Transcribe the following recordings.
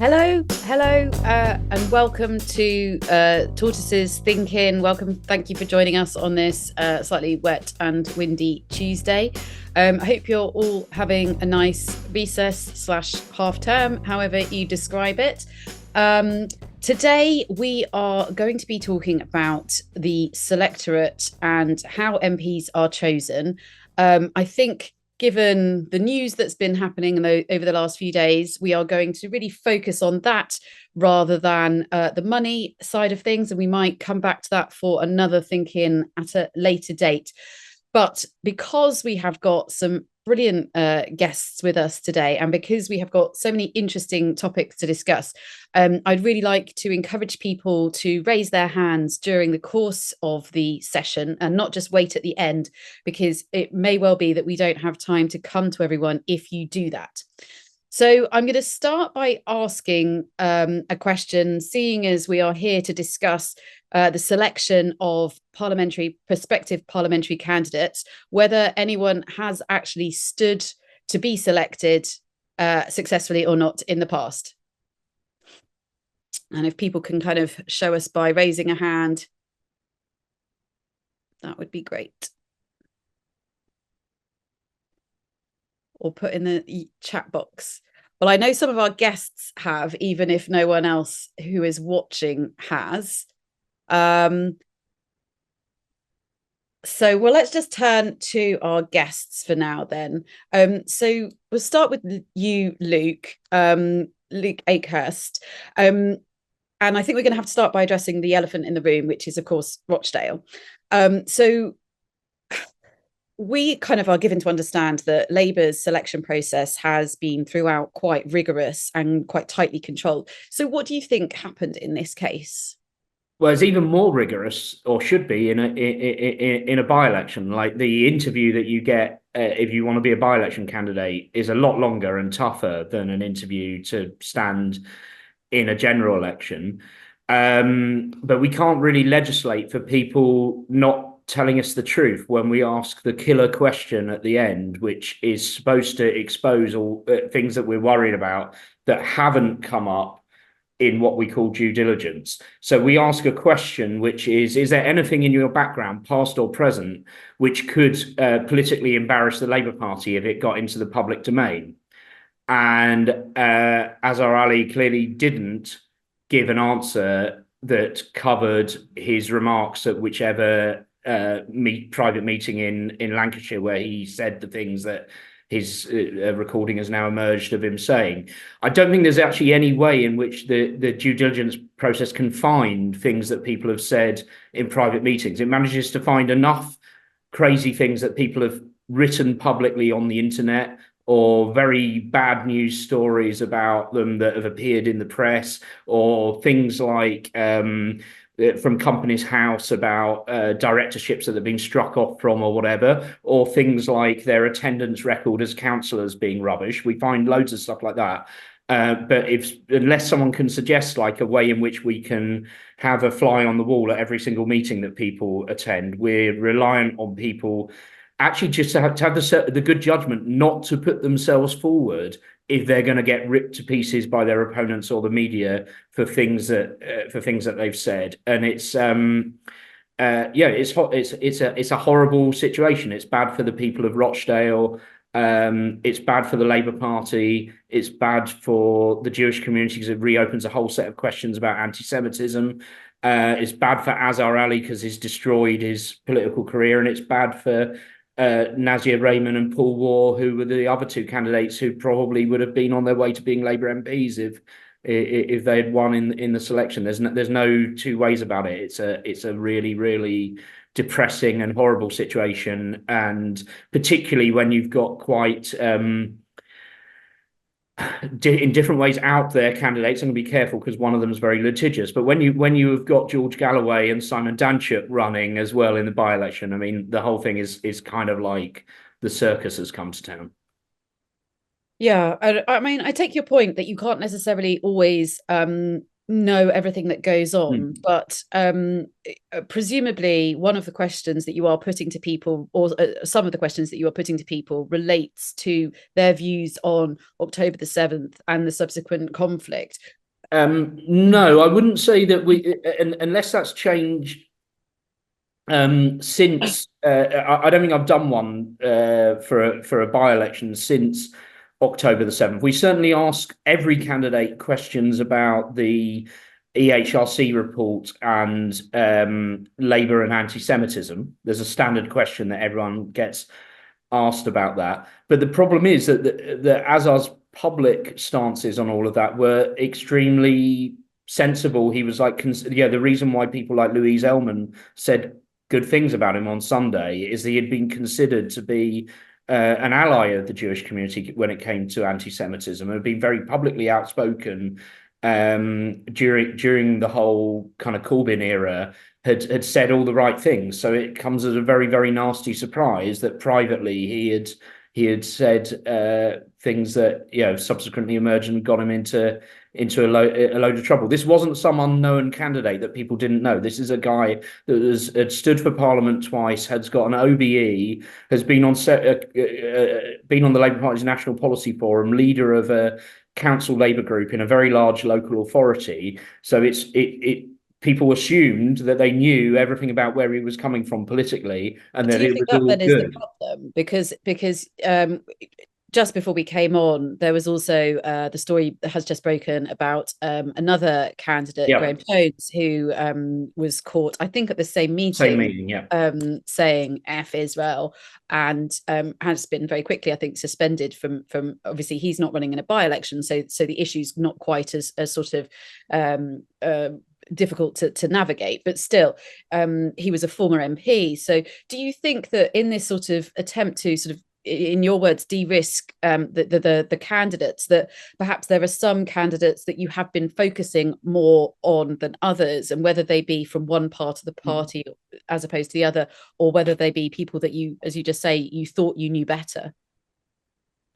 Hello, and welcome to Tortoises Thinking. Welcome, thank you for joining us on this slightly wet and windy Tuesday. I hope you're all having a nice recess / half term, however you describe it. Today we are going to be talking about the selectorate and how MPs are chosen. I think given the news that's been happening over the last few days, we are going to really focus on that rather than the money side of things. And we might come back to that for another thinking at a later date. But because we have got some brilliant guests with us today, and because we have got so many interesting topics to discuss, I'd really like to encourage people to raise their hands during the course of the session and not just wait at the end, because it may well be that we don't have time to come to everyone if you do that. So I'm going to start by asking a question, seeing as we are here to discuss the selection of prospective parliamentary candidates, whether anyone has actually stood to be selected successfully or not in the past. And if people can kind of show us by raising a hand, that would be great. Or put in the chat box. Well, I know some of our guests have, even if no one else who is watching has. So, well, let's just turn to our guests for now then. So we'll start with you, Luke, Luke Akehurst. And I think we're going to have to start by addressing the elephant in the room, which is, of course, Rochdale. So we kind of are given to understand that Labour's selection process has been throughout quite rigorous and quite tightly controlled. So what do you think happened in this case? Well, it's even more rigorous, or should be, in a by-election. Like, the interview that you get if you want to be a by-election candidate is a lot longer and tougher than an interview to stand in a general election. But we can't really legislate for people not telling us the truth when we ask the killer question at the end, which is supposed to expose all things that we're worried about that haven't come up in what we call due diligence. So we ask a question, which is there anything in your background, past or present, which could politically embarrass the Labour Party if it got into the public domain? And Azhar Ali clearly didn't give an answer that covered his remarks at whichever private meeting in Lancashire, where he said the things that his recording has now emerged of him saying. I don't think there's actually any way in which the due diligence process can find things that people have said in private meetings. It manages to find enough crazy things that people have written publicly on the internet, or very bad news stories about them that have appeared in the press, or things like from Companies House about directorships that have been struck off from or whatever, or things like their attendance record as councillors being rubbish. We find loads of stuff like that. But unless someone can suggest like a way in which we can have a fly on the wall at every single meeting that people attend, we're reliant on people actually just to have the good judgment not to put themselves forward if they're going to get ripped to pieces by their opponents or the media for things that they've said. And it's it's a horrible situation. It's bad for the people of Rochdale. It's bad for the Labour Party. It's bad for the Jewish community because it reopens a whole set of questions about anti-Semitism. It's bad for Azhar Ali because he's destroyed his political career, and it's bad for Nazir Rehman and Paul Waugh, who were the other two candidates who probably would have been on their way to being Labour MPs if they had won in the selection. There's no two ways about it. It's a really, really depressing and horrible situation, and particularly when you've got quite in different ways out there candidates. I'm going to be careful because one of them is very litigious, but when you have got George Galloway and Simon Danchuk running as well in the by-election, I mean, the whole thing is kind of like the circus has come to town. Yeah, I mean, I take your point that you can't necessarily always know everything that goes Hmm. on, but presumably one of the questions that you are putting to people, or some of the questions that you are putting to people, relates to their views on October the 7th and the subsequent conflict. No, I wouldn't say that unless that's changed since I don't think I've done one for a by-election since October the 7th. We certainly ask every candidate questions about the EHRC report and Labour and anti-Semitism. There's a standard question that everyone gets asked about that. But the problem is that as our public stances on all of that were extremely sensible. He was like, the reason why people like Louise Ellman said good things about him on Sunday is that he had been considered to be an ally of the Jewish community when it came to anti-Semitism, and had been very publicly outspoken during the whole kind of Corbyn era. Had said all the right things, so it comes as a very, very nasty surprise that privately he had said things that subsequently emerged and got him into a load of trouble. This wasn't some unknown candidate that people didn't know. This is a guy that had stood for Parliament twice, has got an OBE, has been on been on the Labour Party's National Policy Forum, leader of a council Labour group in a very large local authority. So people assumed that they knew everything about where he was coming from politically, and Do that you it think was that all then is the good. problem? Because just before we came on, there was also the story that has just broken about another candidate, Yeah, Graham Jones, who was caught, I think, at the same same meeting, meaning. Yeah. saying "F Israel," and has been very quickly, I think, suspended from. Obviously, he's not running in a by-election, so the issue's not quite as sort of difficult to navigate, but still he was a former MP. So do you think that in this sort of attempt to sort of, in your words, de-risk the candidates, that perhaps there are some candidates that you have been focusing more on than others, and whether they be from one part of the party as opposed to the other, or whether they be people that you, as you just say, you thought you knew better?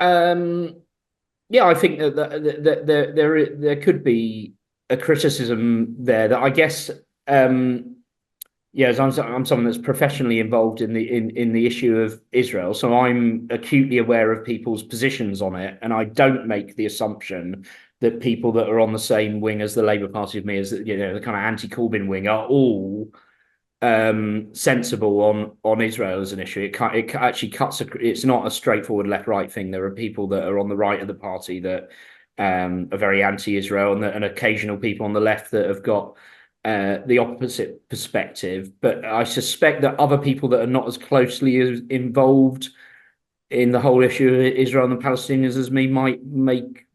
Yeah, I think that there could be a criticism there that I guess as I'm someone that's professionally involved in the issue of Israel, so I'm acutely aware of people's positions on it, and I don't make the assumption that people that are on the same wing as the Labour Party of me, as the kind of anti-Corbyn wing, are all sensible on Israel as an issue. It actually cuts. It's not a straightforward left-right thing. There are people that are on the right of the party that are very anti-Israel, and occasional people on the left that have got the opposite perspective. But I suspect that other people that are not as closely involved in the whole issue of Israel and the Palestinians as me might make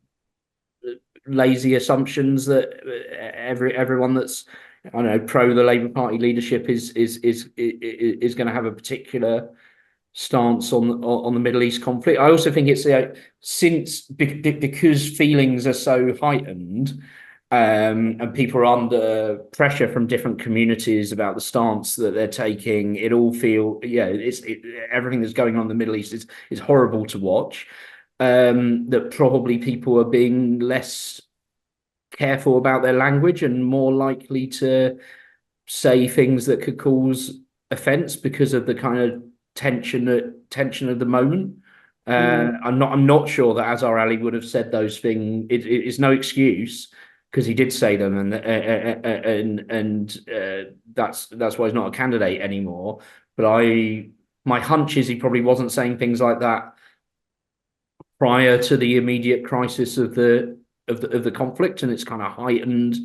lazy assumptions that everyone that's, I don't know, pro the Labour Party leadership is going to have a particular stance on the Middle East conflict. I also think it's because feelings are so heightened, and people are under pressure from different communities about the stance that they're taking. It all everything that's going on in the Middle East is horrible to watch. That probably people are being less careful about their language and more likely to say things that could cause offence because of the kind of tension of the moment. I'm not sure that Azhar Ali would have said those things. It's no excuse because he did say them, and that's why he's not a candidate anymore. But my hunch is he probably wasn't saying things like that prior to the immediate crisis of the conflict, and it's kind of heightened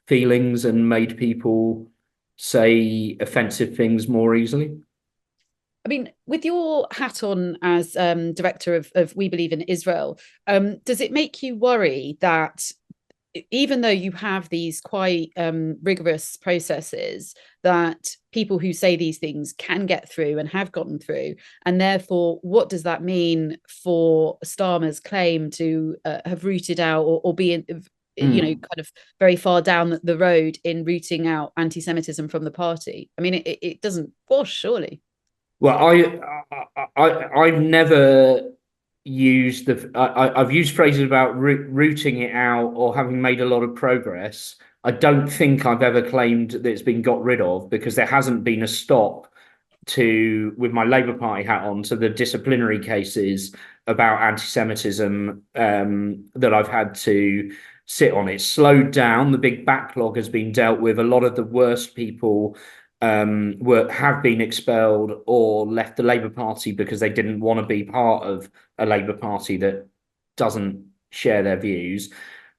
feelings and made people say offensive things more easily. I mean, with your hat on as director of We Believe in Israel, does it make you worry that even though you have these quite rigorous processes, that people who say these things can get through and have gotten through? And therefore, what does that mean for Starmer's claim to have rooted out or be in, kind of very far down the road in rooting out anti-Semitism from the party? I mean, it doesn't wash, surely. Well, I've never used I've used phrases about rooting it out or having made a lot of progress. I don't think I've ever claimed that it's been got rid of, because there hasn't been a stop to, with my Labour Party hat on, to the disciplinary cases about anti-Semitism that I've had to sit on. It's slowed down. The big backlog has been dealt with. A lot of the worst people have been expelled or left the Labour Party because they didn't want to be part of a Labour Party that doesn't share their views.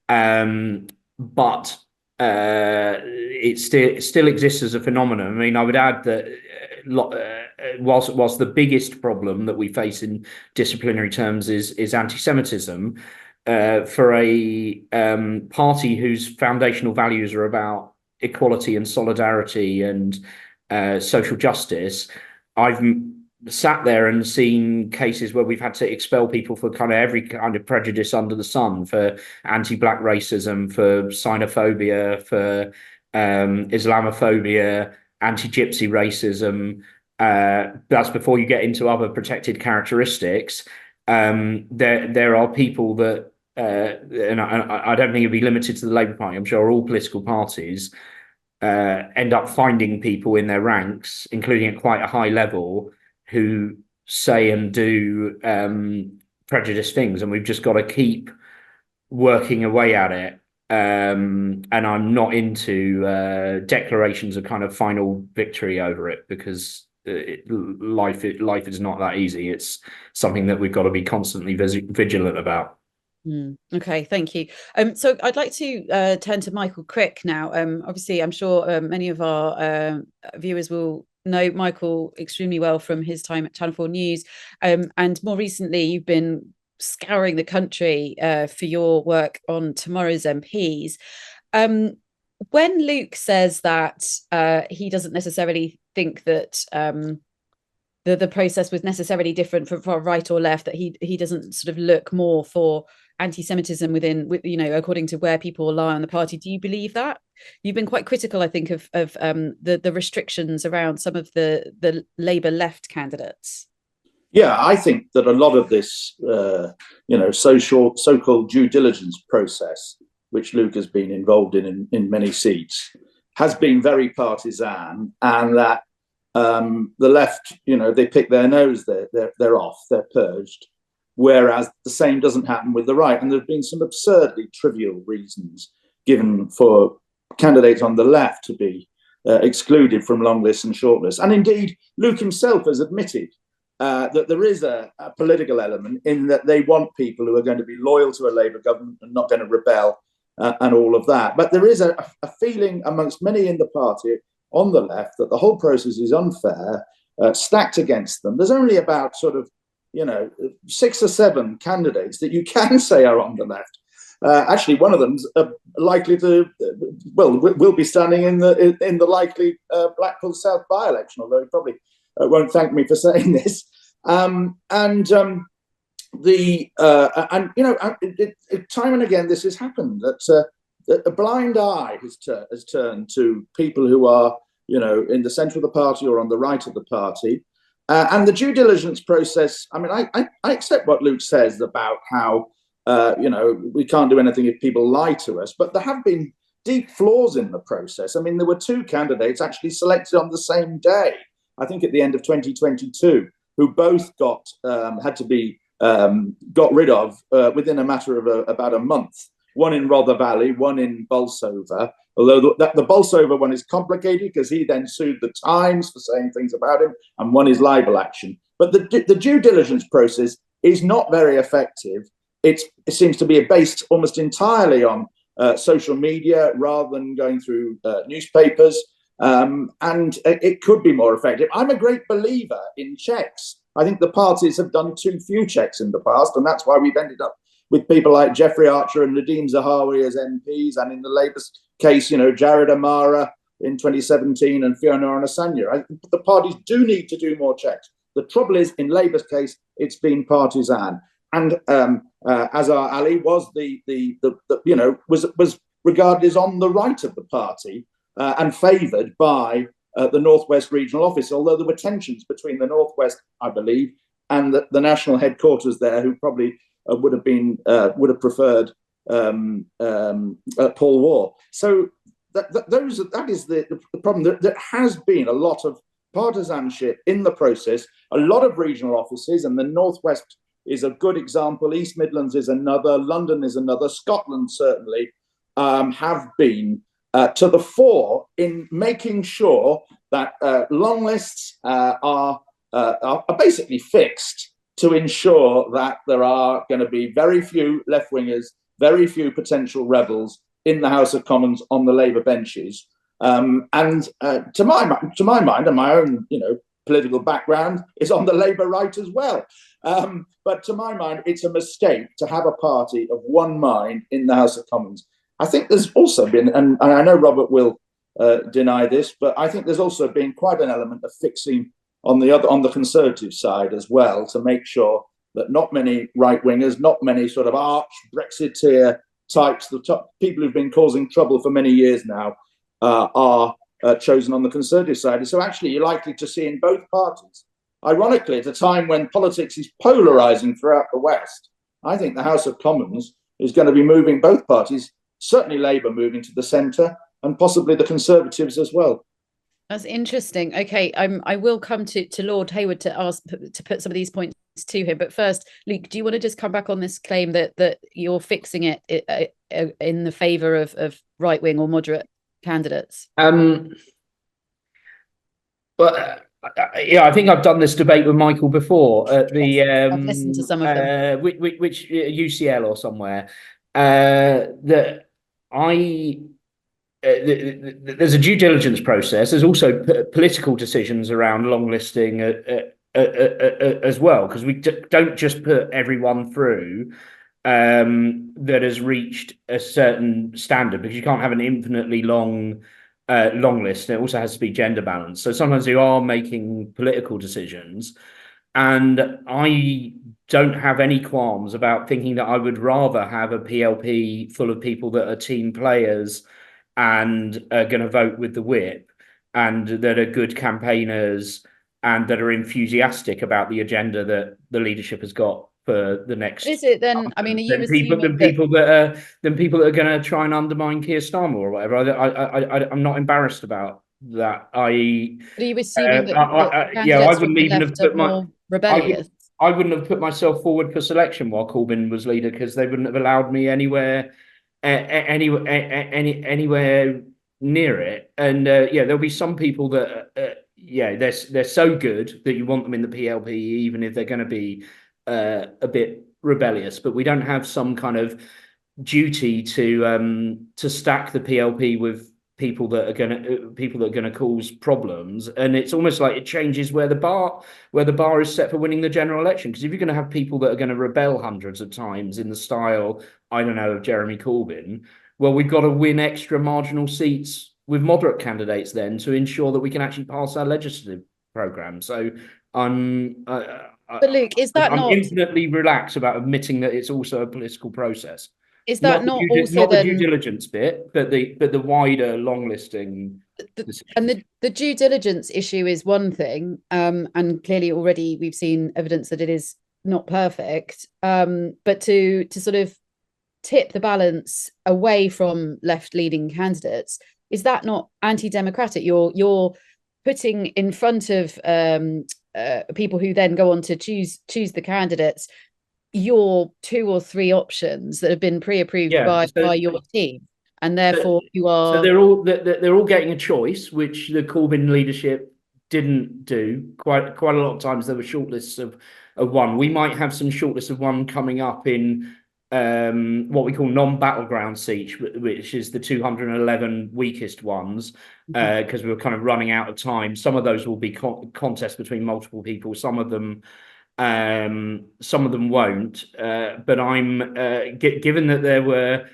But it still exists as a phenomenon. I mean, I would add that whilst the biggest problem that we face in disciplinary terms is anti-Semitism, for a party whose foundational values are about equality and solidarity and social justice, I've sat there and seen cases where we've had to expel people for kind of every kind of prejudice under the sun, for anti-black racism, for xenophobia, for Islamophobia, anti-gypsy racism. That's before you get into other protected characteristics. There are people that, and I don't think it'd be limited to the Labour Party. I'm sure all political parties end up finding people in their ranks, including at quite a high level, who say and do prejudiced things, and we've just got to keep working away at it. And I'm not into declarations of kind of final victory over it, because life is not that easy. It's something that we've got to be constantly vigilant about. Okay, thank you. So I'd like to turn to Michael Crick now. Obviously, I'm sure many of our viewers will know Michael extremely well from his time at Channel 4 News. And more recently, you've been scouring the country for your work on Tomorrow's MPs. When Luke says that he doesn't necessarily think that the process was necessarily different for right or left, that he doesn't sort of look more for anti-Semitism within, according to where people lie on the party. Do you believe that? You've been quite critical, I think, of the restrictions around some of the Labour left candidates. Yeah, I think that a lot of this, so-called due diligence process, which Luke has been involved in many seats, has been very partisan, and that the left, they pick their nose, they're off, they're purged. Whereas the same doesn't happen with the right. And there have been some absurdly trivial reasons given for candidates on the left to be excluded from long lists and short lists. And indeed, Luke himself has admitted that there is a political element in that they want people who are going to be loyal to a Labour government and not going to rebel and all of that. But there is a feeling amongst many in the party on the left that the whole process is unfair, stacked against them. There's only about sort of 6 or 7 candidates that you can say are on the left. Actually, one of them's likely to, will be standing in the likely Blackpool South by-election, although he probably won't thank me for saying this. Time and again, this has happened, that a blind eye has turned to people who are, in the centre of the party or on the right of the party. And the due diligence process, I mean, I accept what Luke says about how, we can't do anything if people lie to us, but there have been deep flaws in the process. I mean, there were 2 candidates actually selected on the same day, I think at the end of 2022, who both had to be got rid of within a matter of about a month. One in Rother Valley, one in Bolsover. Although the Bolsover one is complicated because he then sued the Times for saying things about him, and one is libel action. But the due diligence process is not very effective. It seems to be based almost entirely on social media rather than going through newspapers. And it could be more effective. I'm a great believer in checks. I think the parties have done too few checks in the past, and that's why we've ended up with people like Jeffrey Archer and Nadeem Zahawi as MPs, and in the Labour case, Jared Amara in 2017 and Fiona Onasanya. The parties do need to do more checks. The trouble is, in Labour's case, it's been partisan. And Azhar Ali was was regarded as on the right of the party and favoured by the Northwest Regional Office, although there were tensions between the Northwest, I believe, and the national headquarters there, who probably would have preferred Paul War. So that is the problem. There has been a lot of partisanship in the process, a lot of regional offices, and the Northwest is a good example. East Midlands is another. London is another. Scotland certainly have been to the fore in making sure that long lists are basically fixed to ensure that there are going to be very few left-wingers, very few potential rebels in the House of Commons on the Labour benches. And to my mind, and my own political background is on the Labour right as well. But to my mind, it's a mistake to have a party of one mind in the House of Commons. I think there's also been, and I know Robert will deny this, but I think there's also been quite an element of fixing on the Conservative side as well, to make sure that not many right-wingers, not many sort of arch Brexiteer types, the top people who've been causing trouble for many years now, are chosen on the Conservative side. And so actually you're likely to see in both parties, ironically, at a time when politics is polarising throughout the West, I think the House of Commons is going to be moving both parties, certainly Labour moving to the centre, and possibly the Conservatives as well. That's interesting. Okay, I will come to Lord Hayward to put some of these points to him. But first, Luke, do you want to just come back on this claim that you're fixing it in the favour of right-wing or moderate candidates? But yeah, I think I've done this debate with Michael before at the I've listened to some of them, which UCL or somewhere. That there's a due diligence process. There's also political decisions around long listing as well, because we don't just put everyone through that has reached a certain standard, because you can't have an infinitely long list. It also has to be gender balanced. So sometimes you are making political decisions, and I don't have any qualms about thinking that I would rather have a PLP full of people that are team players and are going to vote with the whip, and that are good campaigners, and that are enthusiastic about the agenda that the leadership has got for the next. Is it then? I mean, are you people that are going to try and undermine Keir Starmer or whatever? I'm not embarrassed about that. Are you assuming that I wouldn't even have put more rebellious? I wouldn't have put myself forward for selection while Corbyn was leader, because they wouldn't have allowed me anywhere near it. And there'll be some people that they're so good that you want them in the PLP, even if they're going to be a bit rebellious. But we don't have some kind of duty to stack the PLP with people that are going to cause problems. And it's almost like it changes where the bar is set for winning the general election. Because if you're going to have people that are going to rebel hundreds of times in the style, I don't know, of Jeremy Corbyn, well, we've got to win extra marginal seats with moderate candidates then to ensure that we can actually pass our legislative programme. So but Luke, I'm infinitely relaxed about admitting that it's also a political process. Is that not the due diligence bit, but the wider long listing? And the due diligence issue is one thing, and clearly already we've seen evidence that it is not perfect. But to sort of tip the balance away from left-leaning candidates, is that not anti-democratic? You're putting in front of people who then go on to choose the candidates your 2 or 3 options that have been pre-approved by your team, and therefore you are. So they're all getting a choice, which the Corbyn leadership didn't do. Quite a lot of times there were shortlists of one. We might have some shortlists of one coming up in what we call non-battleground seats, which is the 211 weakest ones, because we were kind of running out of time. Some of those will be contests between multiple people. Some of them won't. But I'm given that there were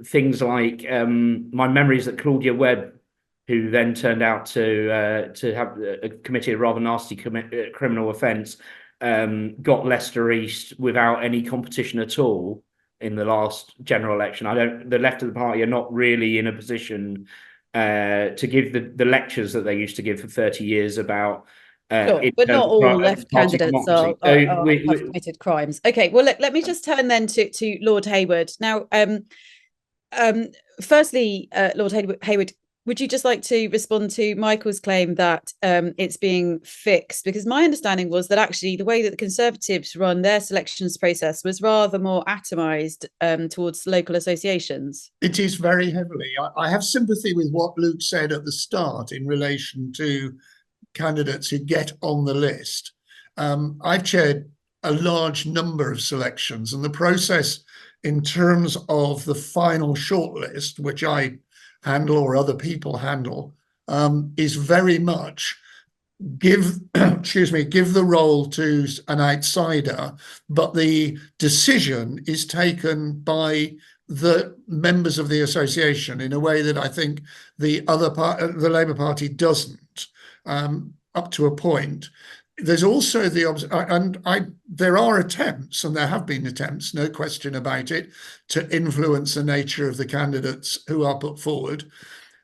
things like my memory is that Claudia Webb, who then turned out to have committed a rather nasty criminal offence, got Leicester East without any competition at all in the last general election. The left of the party are not really in a position to give the lectures that they used to give for 30 years about Sure, in but terms not of all left party candidates democracy. So have committed crimes. Okay, well, let me just turn then to Lord Hayward. Now, firstly, Lord Hayward, would you just like to respond to Michael's claim that it's being fixed? Because my understanding was that actually the way that the Conservatives run their selections process was rather more atomised towards local associations. It is very heavily. I have sympathy with what Luke said at the start in relation to candidates who get on the list. I've chaired a large number of selections, and the process in terms of the final shortlist, which I handle or other people handle, is very much give the role to an outsider, but the decision is taken by the members of the association in a way that I think the Labour Party doesn't. Up to a point. There's also there are attempts, and there have been attempts, no question about it, to influence the nature of the candidates who are put forward.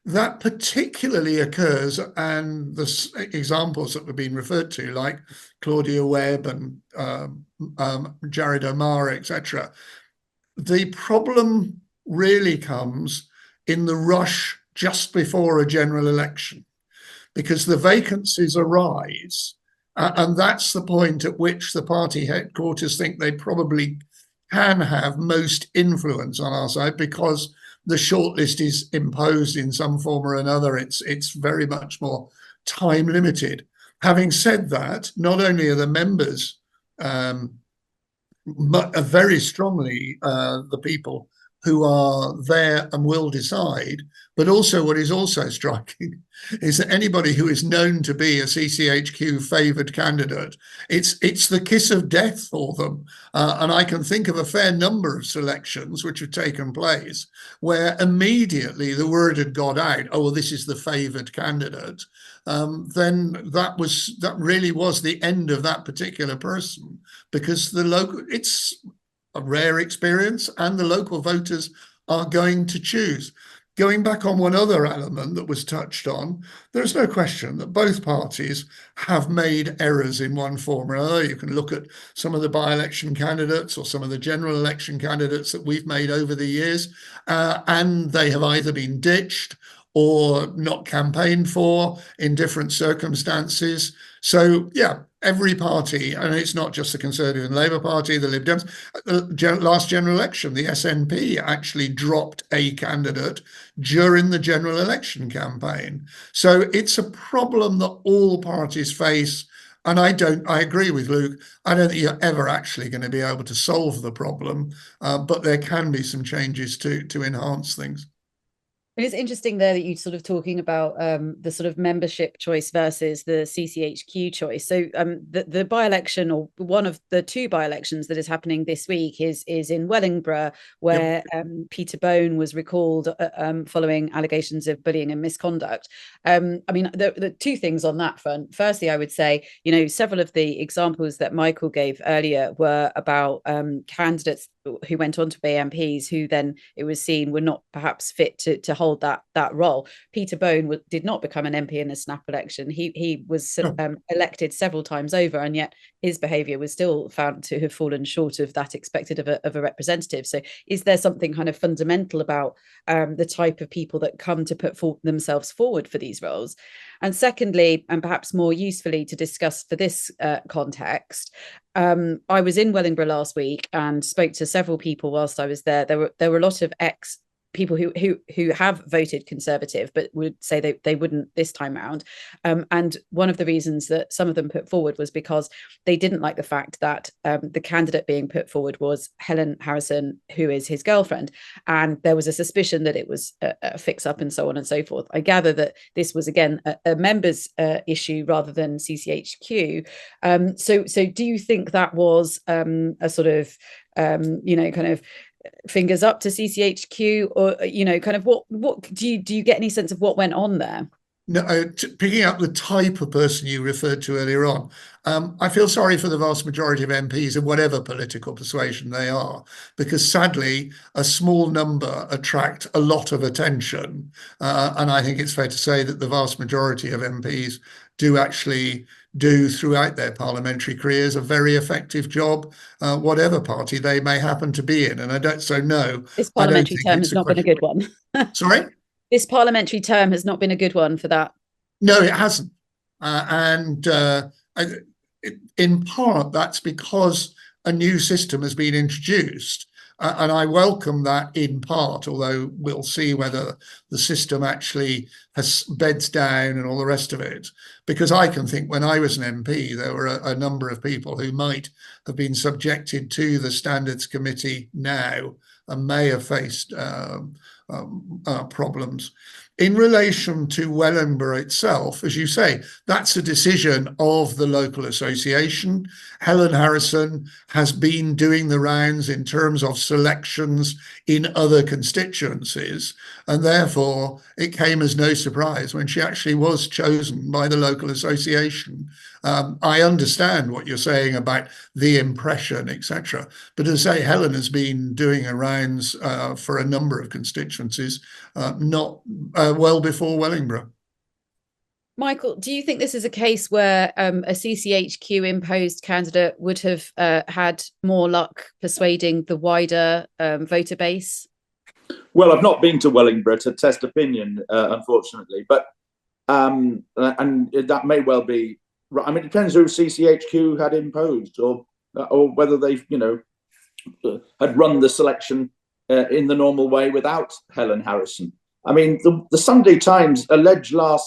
That particularly occurs, and the examples that have been referred to, like Claudia Webb and Jared O'Mara, etc. The problem really comes in the rush just before a general election, because the vacancies arise, and that's the point at which the party headquarters think they probably can have most influence on our side, because the shortlist is imposed in some form or another. It's very much more time limited. Having said that, not only are the members very strongly the people who are there and will decide, but also what is also striking is that anybody who is known to be a CCHQ favoured candidate, it's the kiss of death for them. And I can think of a fair number of selections which have taken place where immediately the word had got out, oh, well, this is the favoured candidate. Then that really was the end of that particular person, because it's a rare experience, and the local voters are going to choose. Going back on one other element that was touched on, there's no question that both parties have made errors in one form or another. You can look at some of the by-election candidates or some of the general election candidates that we've made over the years, and they have either been ditched or not campaigned for in different circumstances. So, yeah, every party, and it's not just the Conservative and Labour Party, the Lib Dems, last general election, the SNP actually dropped a candidate during the general election campaign. So it's a problem that all parties face. And I agree with Luke. I don't think you're ever actually going to be able to solve the problem, but there can be some changes to enhance things. It's interesting there that you're sort of talking about the sort of membership choice versus the CCHQ choice. So the by-election, or one of the two by-elections that is happening this week, is in Wellingborough, where Peter Bone was recalled following allegations of bullying and misconduct. I mean, the two things on that front. Firstly, I would say, several of the examples that Michael gave earlier were about candidates who went on to be MPs who then it was seen were not perhaps fit to hold that role. Peter Bone did not become an MP in the snap election. He was elected several times over, and yet his behaviour was still found to have fallen short of that expected of a representative. So is there something kind of fundamental about the type of people that come to put themselves forward for these roles? And secondly, and perhaps more usefully to discuss for this context, I was in Wellingborough last week and spoke to several people whilst I was there. There were a lot of people who have voted Conservative but would say they wouldn't this time round. And one of the reasons that some of them put forward was because they didn't like the fact that the candidate being put forward was Helen Harrison, who is his girlfriend. And there was a suspicion that it was a fix-up and so on and so forth. I gather that this was, again, a members' issue rather than CCHQ. So do you think that was a sort of, kind of fingers up to CCHQ, or kind of what do you get any sense of what went on there? No, picking up the type of person you referred to earlier on, I feel sorry for the vast majority of MPs of whatever political persuasion they are, because sadly a small number attract a lot of attention, and I think it's fair to say that the vast majority of MPs do actually do throughout their parliamentary careers a very effective job, whatever party they may happen to be in. And I don't This I don't parliamentary think term it's has a not been a question. good one. Sorry? This parliamentary term has not been a good one for that. No, it hasn't. In part, that's because a new system has been introduced. And I welcome that in part, although we'll see whether the system actually has beds down and all the rest of it. Because I can think when I was an MP, there were a number of people who might have been subjected to the Standards Committee now and may have faced problems. In relation to Wellingborough itself, as you say, that's a decision of the local association. Helen Harrison has been doing the rounds in terms of selections in other constituencies, and therefore it came as no surprise when she actually was chosen by the local association. I understand what you're saying about the impression, etc. But as I say, Helen has been doing her rounds for a number of constituencies, not well before Wellingborough. Michael, do you think this is a case where a CCHQ imposed candidate would have had more luck persuading the wider voter base? Well, I've not been to Wellingborough to test opinion, unfortunately, but and that may well be. I mean, it depends who CCHQ had imposed, or whether they've, had run the selection in the normal way without Helen Harrison. I mean, the Sunday Times alleged I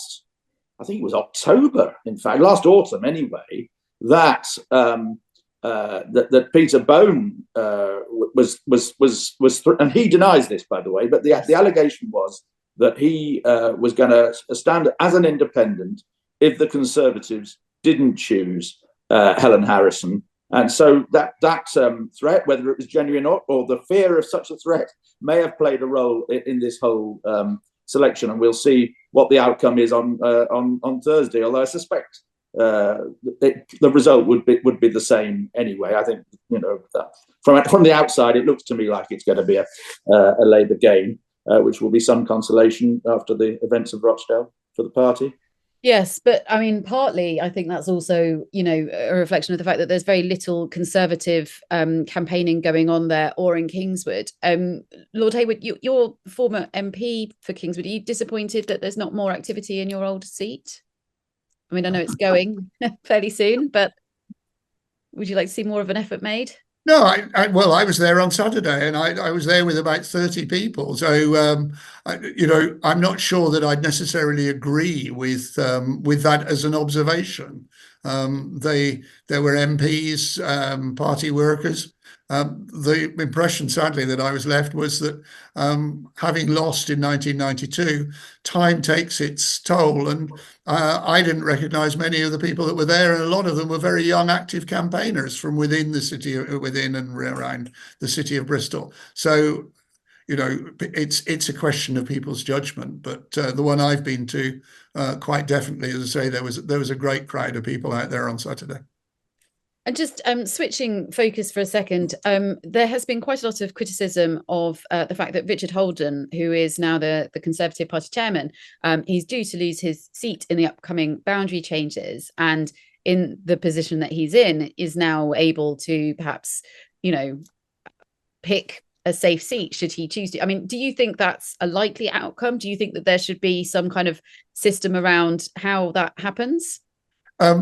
think it was October, in fact, last autumn anyway, that that Peter Bone was and he denies this, by the way, but the allegation was that he was going to stand as an independent if the Conservatives didn't choose Helen Harrison. And so that threat, whether it was genuine or the fear of such a threat, may have played a role in this whole selection. And we'll see what the outcome is on Thursday. Although I suspect the result would be the same anyway. I think from the outside, it looks to me like it's going to be a Labour gain, which will be some consolation after the events of Rochdale for the party. Yes, but I mean, partly I think that's also, a reflection of the fact that there's very little Conservative campaigning going on there or in Kingswood. Lord Hayward, you're former MP for Kingswood. Are you disappointed that there's not more activity in your old seat? I mean, I know it's going fairly soon, but would you like to see more of an effort made? No, I was there on Saturday, and I was there with about 30 people. So, I'm not sure that I'd necessarily agree with that as an observation. There were MPs, party workers. The impression, sadly, that I was left was that having lost in 1992, time takes its toll, and I didn't recognise many of the people that were there, and a lot of them were very young, active campaigners from within the city, within and around the city of Bristol. So, it's a question of people's judgment. But the one I've been to, quite definitely, as I say, there was a great crowd of people out there on Saturday. And just switching focus for a second, there has been quite a lot of criticism of the fact that Richard Holden, who is now the Conservative Party chairman, he's due to lose his seat in the upcoming boundary changes, and in the position that he's in, is now able to perhaps, pick a safe seat should he choose to. I mean, do you think that's a likely outcome? Do you think that there should be some kind of system around how that happens?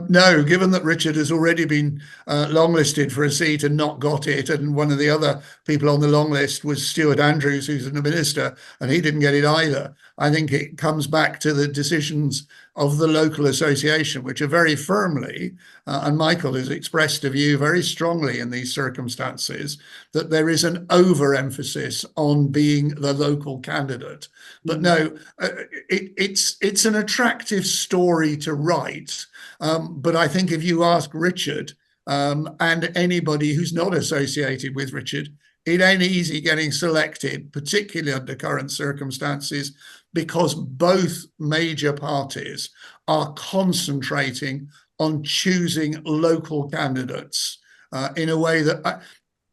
No, given that Richard has already been longlisted for a seat and not got it, and one of the other people on the long list was Stuart Andrews, who's a minister, and he didn't get it either. I think it comes back to the decisions of the local association, which are very firmly, and Michael has expressed a view very strongly in these circumstances, that there is an overemphasis on being the local candidate. But no, it's an attractive story to write. But I think if you ask Richard and anybody who's not associated with Richard, it ain't easy getting selected, particularly under current circumstances, because both major parties are concentrating on choosing local candidates in a way that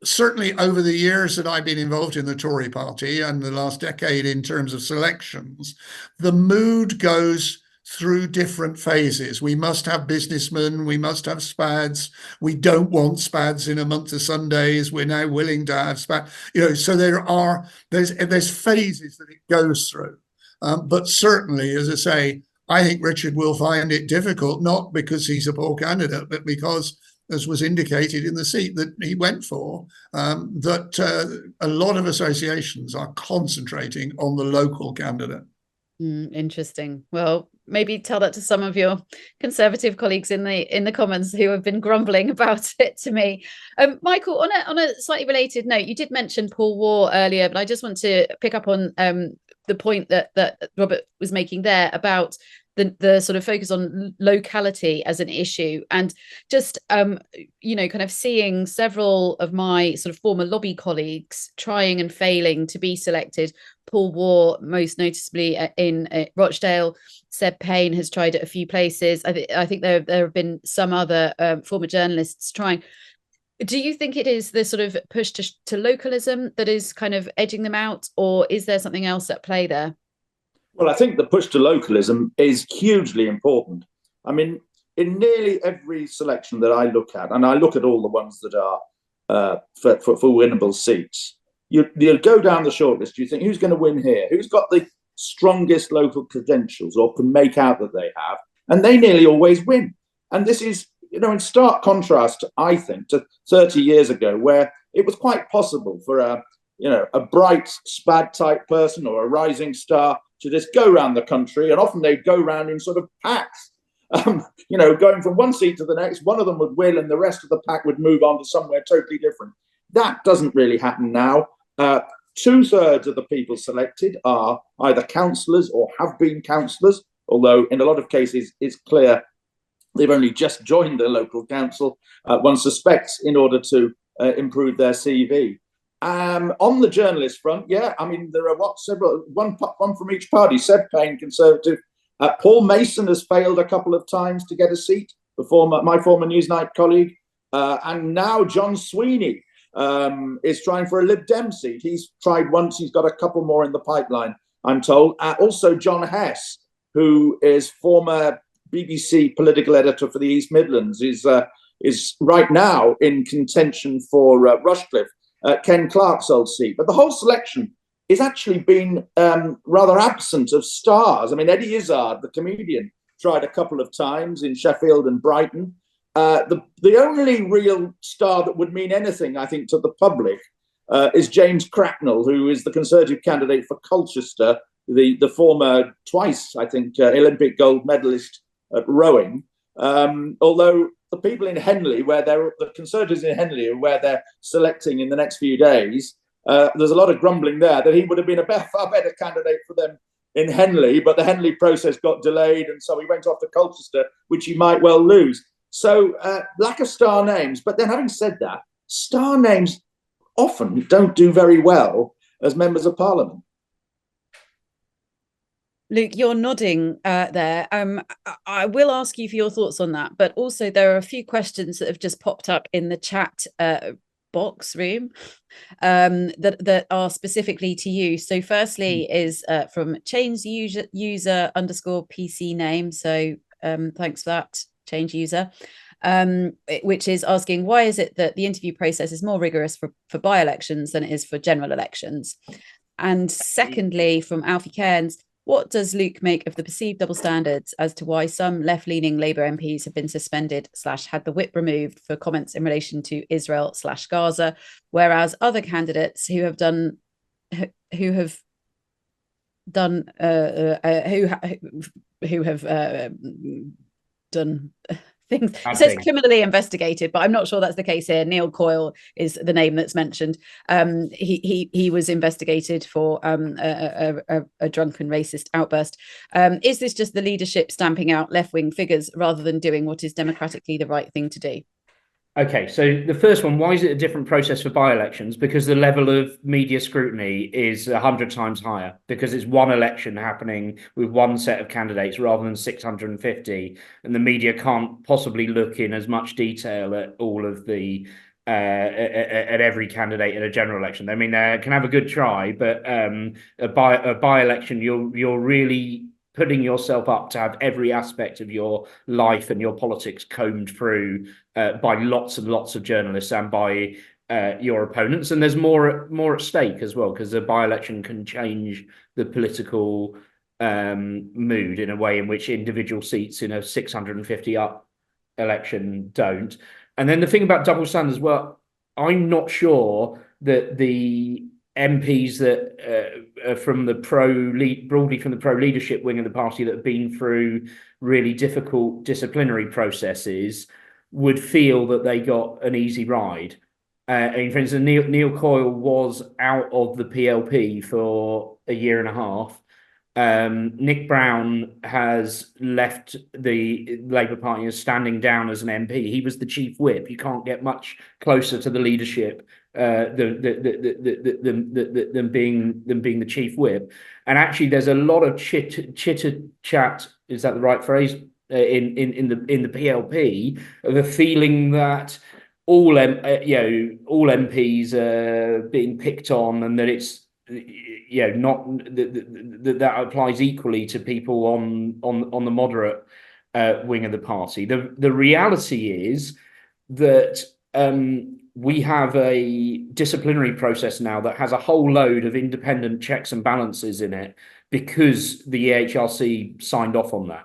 certainly over the years that I've been involved in the Tory party and the last decade in terms of selections, the mood goes through different phases. We must have businessmen, we must have SPADs. We don't want SPADs in a month of Sundays. We're now willing to have SPAD. So there's phases that it goes through. But certainly, as I say, I think Richard will find it difficult, not because he's a poor candidate, but because, as was indicated in the seat that he went for, that a lot of associations are concentrating on the local candidate. Interesting. Well, maybe tell that to some of your Conservative colleagues in the Commons who have been grumbling about it to me. Michael, on a slightly related note, you did mention Paul Waugh earlier, but I just want to pick up on the point that Robert was making there about the sort of focus on locality as an issue, and just kind of seeing several of my sort of former lobby colleagues trying and failing to be selected. Paul Waugh, most noticeably in Rochdale. Seb Payne has tried at a few places. I think there have been some other former journalists trying. Do you think it is the sort of push to localism that is kind of edging them out, or is there something else at play there? Well, I think the push to localism is hugely important. I mean, in nearly every selection that I look at, and I look at all the ones that are for winnable seats, you'll go down the shortlist. You think, who's going to win here? Who's got the strongest local credentials or can make out that they have? And they nearly always win. And this is, in stark contrast, I think, to 30 years ago, where it was quite possible for a bright SPAD type person or a rising star to just go around the country, and often they'd go around in sort of packs, going from one seat to the next. One of them would win and the rest of the pack would move on to somewhere totally different. That doesn't really happen now. 2/3 of the people selected are either councillors or have been councillors, although in a lot of cases it's clear they've only just joined the local council, one suspects, in order to improve their CV. On the journalist front, there are several, one from each party. Seb Payne, Conservative. Paul Mason has failed a couple of times to get a seat, my former Newsnight colleague. And now John Sweeney is trying for a Lib Dem seat. He's tried once, he's got a couple more in the pipeline, I'm told. Also John Hess, who is former BBC political editor for the East Midlands, is right now in contention for Rushcliffe, Ken Clarke's old seat. But the whole selection is actually been rather absent of stars. I mean, Eddie Izzard, the comedian, tried a couple of times in Sheffield and Brighton. The only real star that would mean anything, I think, to the public is James Cracknell, who is the Conservative candidate for Colchester, the former twice, I think, Olympic gold medalist at rowing. Although the people in Henley, the Conservatives in Henley, where they're selecting in the next few days, there's a lot of grumbling there that he would have been a far better candidate for them in Henley, but the Henley process got delayed, and so he went off to Colchester, which he might well lose. So lack of star names. But then, having said that, star names often don't do very well as members of Parliament. Luke, you're nodding there. I will ask you for your thoughts on that, but also there are a few questions that have just popped up in the chat box room that are specifically to you. So firstly is from Change user _ PC name. So thanks for that, Change user. Which is asking, why is it that the interview process is more rigorous for by-elections than it is for general elections? And secondly, from Alfie Cairns, what does Luke make of the perceived double standards as to why some left-leaning Labour MPs have been suspended / had the whip removed for comments in relation to Israel / Gaza, whereas other candidates who have done things, it says criminally investigated, but I'm not sure that's the case here. Neil Coyle is the name that's mentioned. He was investigated for a drunken racist outburst. Is this just the leadership stamping out left-wing figures rather than doing what is democratically the right thing to do? Okay, so the first one, why is it a different process for by-elections? Because the level of media scrutiny is 100 times higher, because it's one election happening with one set of candidates rather than 650, and the media can't possibly look in as much detail at all of the at every candidate in a general election. I mean, they can have a good try, but a by-election, you're really putting yourself up to have every aspect of your life and your politics combed through by lots and lots of journalists and by your opponents. And there's more at stake as well, because a by-election can change the political mood in a way in which individual seats in a 650 up election don't. And then the thing about double standards, well, I'm not sure that the MPs that are from the broadly from the pro leadership wing of the party that have been through really difficult disciplinary processes would feel that they got an easy ride. I mean, for instance, Neil Coyle was out of the PLP for a year and a half. Nick Brown has left the Labour Party as standing down as an MP. He was the chief whip. You can't get much closer to the leadership than being the chief whip. And actually, there's a lot of chitter chat. Is that the right phrase? In the PLP, of a feeling that all MPs are being picked on, and that it's not that applies equally to people on the moderate wing of the party. The reality is that we have a disciplinary process now that has a whole load of independent checks and balances in it, because the EHRC signed off on that.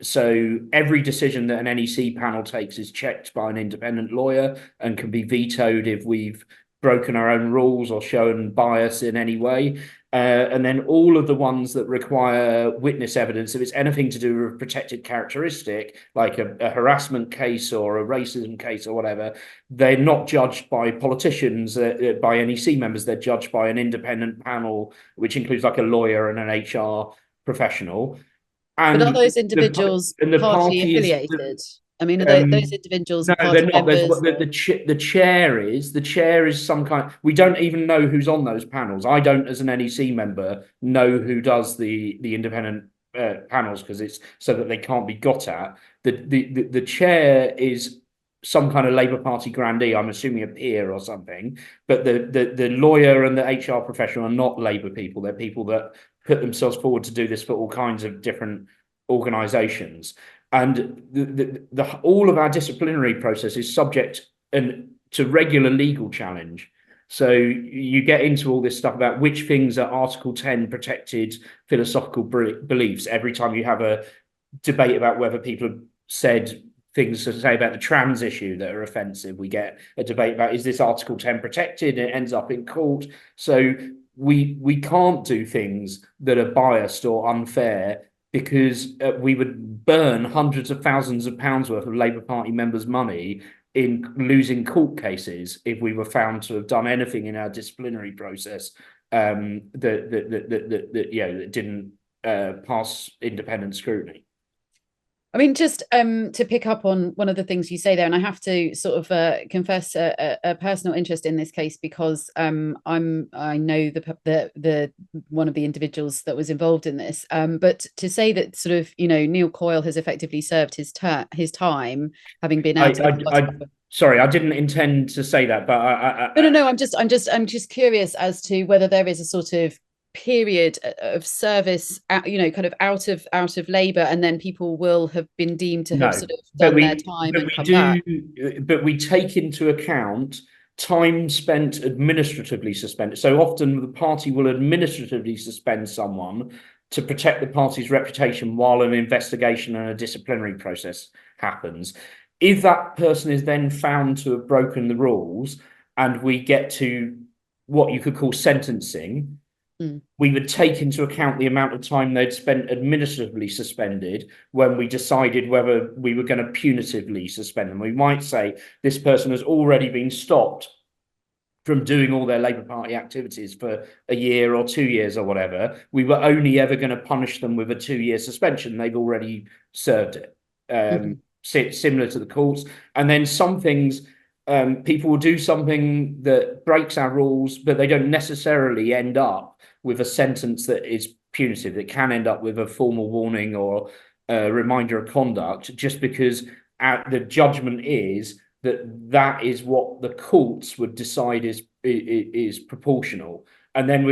So every decision that an NEC panel takes is checked by an independent lawyer and can be vetoed if we've broken our own rules or shown bias in any way. And then all of the ones that require witness evidence, if it's anything to do with a protected characteristic, like a harassment case or a racism case or whatever, they're not judged by politicians, by NEC members. They're judged by an independent panel, which includes like a lawyer and an HR professional. And but are those individuals party affiliated? I mean, are those individuals? No, party they're not. members, the chair is some kind. We don't even know who's on those panels. I don't, as an NEC member, know who does the independent panels, because it's so that they can't be got at. The chair is some kind of Labour Party grandee. I'm assuming a peer or something. But the lawyer and the HR professional are not Labour people. They're people that put themselves forward to do this for all kinds of different organisations. And all of our disciplinary process is subject to regular legal challenge. So you get into all this stuff about which things are Article 10 protected philosophical beliefs. Every time you have a debate about whether people have said things to say about the trans issue that are offensive, we get a debate about, is this Article 10 protected? And it ends up in court. So we can't do things that are biased or unfair, because we would burn hundreds of thousands of pounds worth of Labour Party members' money in losing court cases if we were found to have done anything in our disciplinary process that didn't pass independent scrutiny. I mean, just to pick up on one of the things you say there, and I have to sort of confess a personal interest in this case, because I know the one of the individuals that was involved in this. But to say that sort of Neil Coyle has effectively served his time, having been out. Sorry, I didn't intend to say that, but no. I'm just curious as to whether there is a sort of period of service, kind of out of Labour, and then people will have been deemed to have sort of done their time and come back. But we take into account time spent administratively suspended. So often the party will administratively suspend someone to protect the party's reputation while an investigation and a disciplinary process happens. If that person is then found to have broken the rules, and we get to what you could call sentencing, we would take into account the amount of time they'd spent administratively suspended when we decided whether we were going to punitively suspend them. We might say this person has already been stopped from doing all their Labour Party activities for a year or 2 years or whatever. We were only ever going to punish them with a 2-year suspension. They've already served it. Similar to the courts. And then some things, people will do something that breaks our rules, but they don't necessarily end up with a sentence that is punitive. It can end up with a formal warning or a reminder of conduct, just because the judgment is that is what the courts would decide is proportional. And then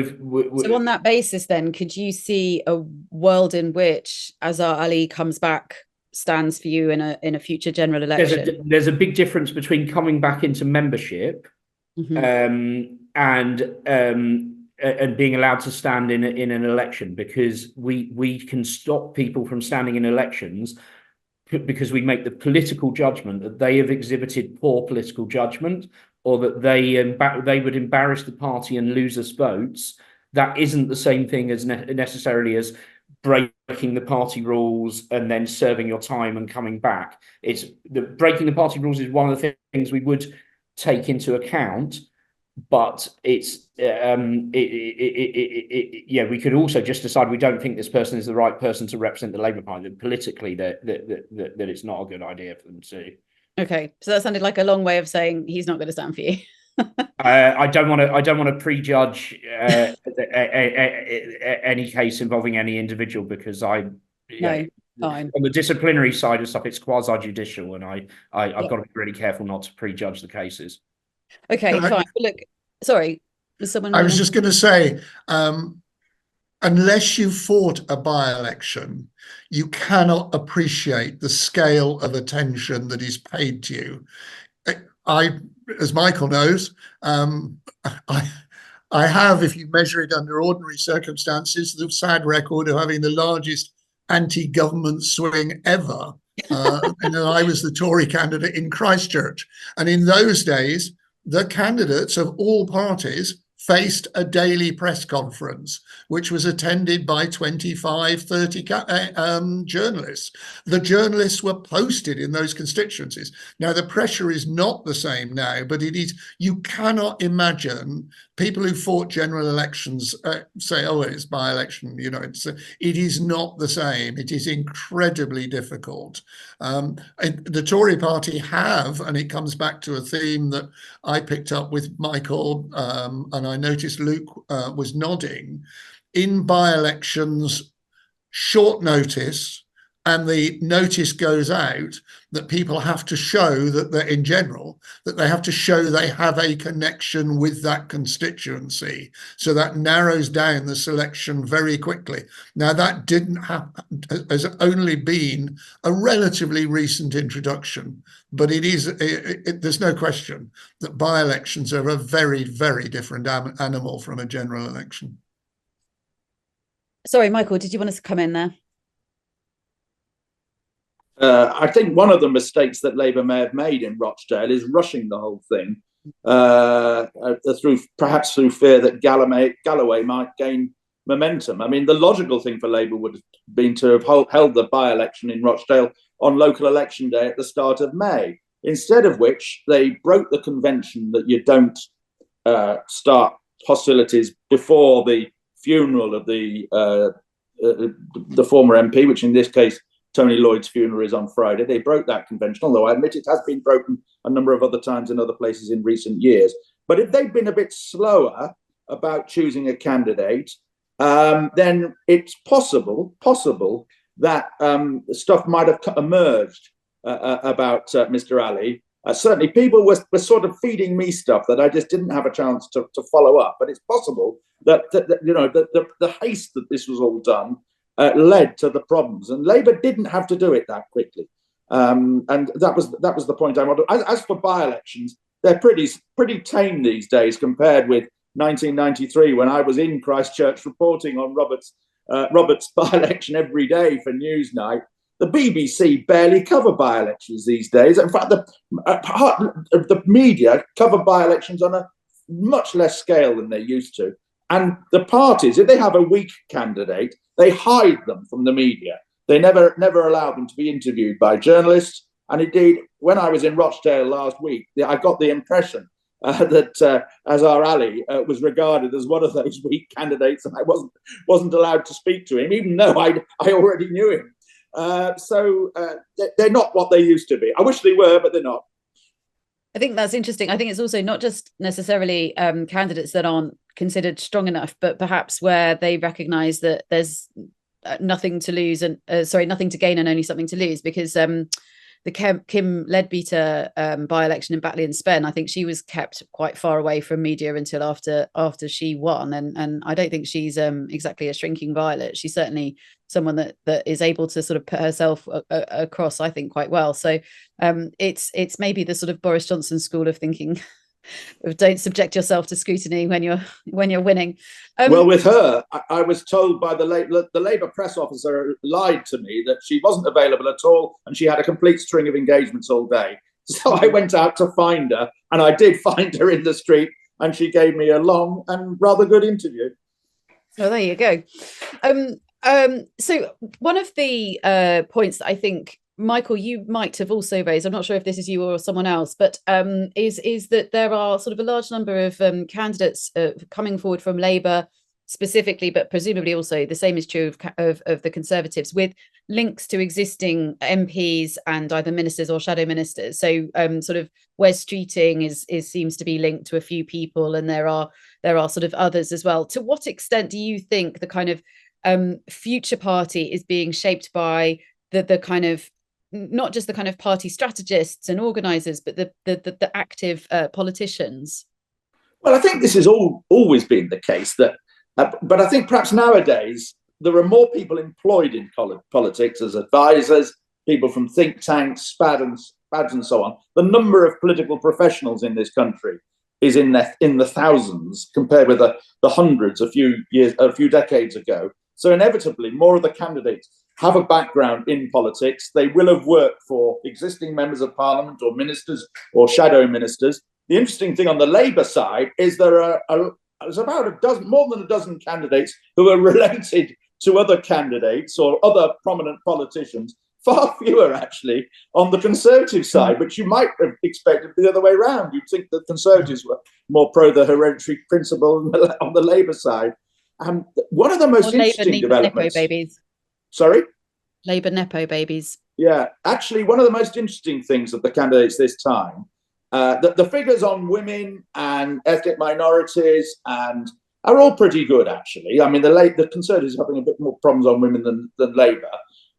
so on that basis, then, could you see a world in which Azhar Ali comes back, stands for you in a future general election? There's a big difference between coming back into membership and being allowed to stand in an election, because we can stop people from standing in elections because we make the political judgment that they have exhibited poor political judgment, or that they would embarrass the party and lose us votes. That isn't the same thing as necessarily as breaking the party rules and then serving your time and coming back. It's breaking the party rules is one of the things we would take into account, but it's we could also just decide we don't think this person is the right person to represent the Labour Party. Politically, that it's not a good idea for them to. Okay, so that sounded like a long way of saying he's not going to stand for you. I don't want to prejudge any case involving any individual, because fine. On the disciplinary side of stuff, it's quasi-judicial, and I've got to be really careful not to prejudge the cases. Okay, fine. Look, sorry, was someone? I was just going to say, unless you fought a by-election, you cannot appreciate the scale of attention that is paid to you. As Michael knows, I have, if you measure it under ordinary circumstances, the sad record of having the largest anti-government swing ever. And I was the Tory candidate in Christchurch. And in those days, the candidates of all parties faced a daily press conference, which was attended by 25, 30 journalists. The journalists were posted in those constituencies. Now, the pressure is not the same now, but it is. You cannot imagine people who fought general elections say, oh, it's by-election. You know, it is not the same. It is incredibly difficult. And the Tory party have, and it comes back to a theme that I picked up with Michael, and I noticed Luke was nodding, in by-elections, short notice, and the notice goes out that people have to show that they're, in general, that they have to show they have a connection with that constituency. So that narrows down the selection very quickly. Now, that didn't happen, has only been a relatively recent introduction, but it is, there's no question that by-elections are a very, very different animal from a general election. Sorry, Michael, did you want us to come in there? I think one of the mistakes that Labour may have made in Rochdale is rushing the whole thing, perhaps through fear that Galloway might gain momentum. I mean, the logical thing for Labour would have been to have held the by-election in Rochdale on local election day at the start of May, instead of which they broke the convention that you don't start hostilities before the funeral of the former MP, which in this case, Tony Lloyd's funeral is on Friday. They broke that convention, although I admit it has been broken a number of other times in other places in recent years. But if they'd been a bit slower about choosing a candidate, then it's possible that stuff might have emerged about Mr. Ali. Certainly, people were sort of feeding me stuff that I just didn't have a chance to follow up. But it's possible that the haste that this was all done led to the problems, and Labour didn't have to do it that quickly, and that was the point I wanted. As for by-elections, they're pretty tame these days compared with 1993, when I was in Christchurch reporting on Robert's by-election every day for Newsnight. The BBC barely cover by-elections these days. In fact, the media cover by-elections on a much less scale than they used to. And the parties, if they have a weak candidate, they hide them from the media. They never allow them to be interviewed by journalists. And indeed, when I was in Rochdale last week, I got the impression that Azhar Ali was regarded as one of those weak candidates, and I wasn't allowed to speak to him, even though I already knew him. So they're not what they used to be. I wish they were, but they're not. I think that's interesting. I think it's also not just necessarily candidates that aren't considered strong enough, but perhaps where they recognise that there's nothing to lose and nothing to gain and only something to lose. Because Kim Leadbeater by-election in Batley and Spen, I think she was kept quite far away from media until after she won, and I don't think she's exactly a shrinking violet. She's certainly someone that is able to sort of put herself across, I think, quite well. So it's maybe the sort of Boris Johnson school of thinking. Don't subject yourself to scrutiny when you're winning. Well, with her, I was told by the Labour press officer lied to me that she wasn't available at all, and she had a complete string of engagements all day. So I went out to find her, and I did find her in the street, and she gave me a long and rather good interview. Oh, there you go. So one of the points that I think, Michael, you might have also raised, I'm not sure if this is you or someone else, but is that there are sort of a large number of candidates coming forward from Labour specifically, but presumably also the same is true of the Conservatives, with links to existing MPs and either ministers or shadow ministers. So sort of Wes Streeting seems to be linked to a few people, and there are sort of others as well. To what extent do you think the kind of future party is being shaped by the kind of, not just the kind of party strategists and organisers, but the active politicians? Well, I think this has always been the case, that, but I think perhaps nowadays there are more people employed in politics as advisors, people from think tanks, SPADs and so on. The number of political professionals in this country is in the thousands compared with the hundreds a few decades ago. So inevitably, more of the candidates have a background in politics. They will have worked for existing members of parliament or ministers or shadow ministers. The interesting thing on the Labour side is there's about more than a dozen candidates who are related to other candidates or other prominent politicians. Far fewer, actually, on the Conservative side, which you might have expected the other way around. You'd think that Conservatives were more pro the hereditary principle on the Labour side. And one of the most interesting developments. Nepo babies. Sorry? Labour Nepo babies. Yeah, actually, one of the most interesting things of the candidates this time, the figures on women and ethnic minorities and are all pretty good, actually. I mean, the Conservatives are having a bit more problems on women than Labour.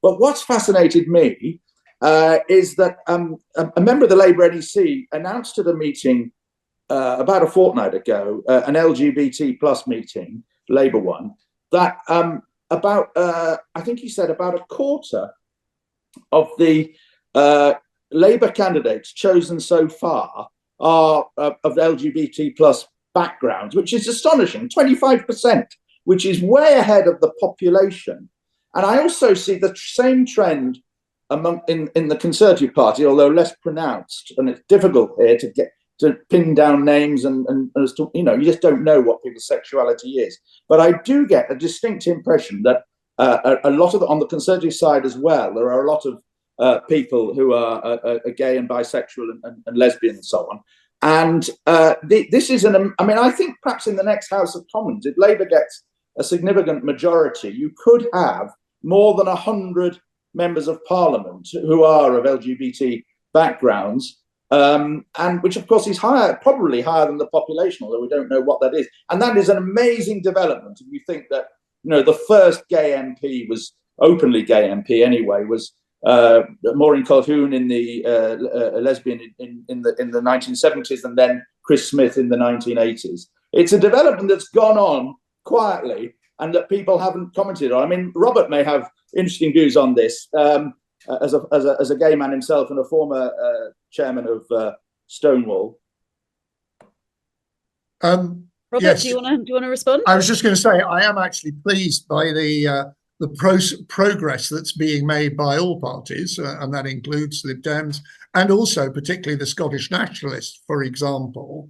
But what's fascinated me is that a member of the Labour NEC announced at a meeting about a fortnight ago, an LGBT plus meeting, Labour one, that I think he said about a quarter of the Labour candidates chosen so far are of LGBT plus backgrounds, which is astonishing, 25%, which is way ahead of the population. And I also see the same trend in the Conservative Party, although less pronounced, and it's difficult here to pin down names and as to, you just don't know what people's sexuality is. But I do get a distinct impression that a lot of on the Conservative side as well, there are a lot of people who are gay and bisexual and lesbian and so on. And this is I think perhaps in the next House of Commons, if Labour gets a significant majority, you could have more than 100 members of Parliament who are of LGBT backgrounds. And which, of course, is probably higher than the population, although we don't know what that is. And that is an amazing development. If you think that, the first gay MP was openly gay MP anyway, was Maureen Colquhoun in the lesbian in the 1970s, and then Chris Smith in the 1980s. It's a development that's gone on quietly and that people haven't commented on. I mean, Robert may have interesting views on this. As a gay man himself and a former chairman of Stonewall. Robert, yes. do you want to respond? I was just going to say I am actually pleased by the progress that's being made by all parties, and that includes Lib Dems and also particularly the Scottish Nationalists, for example.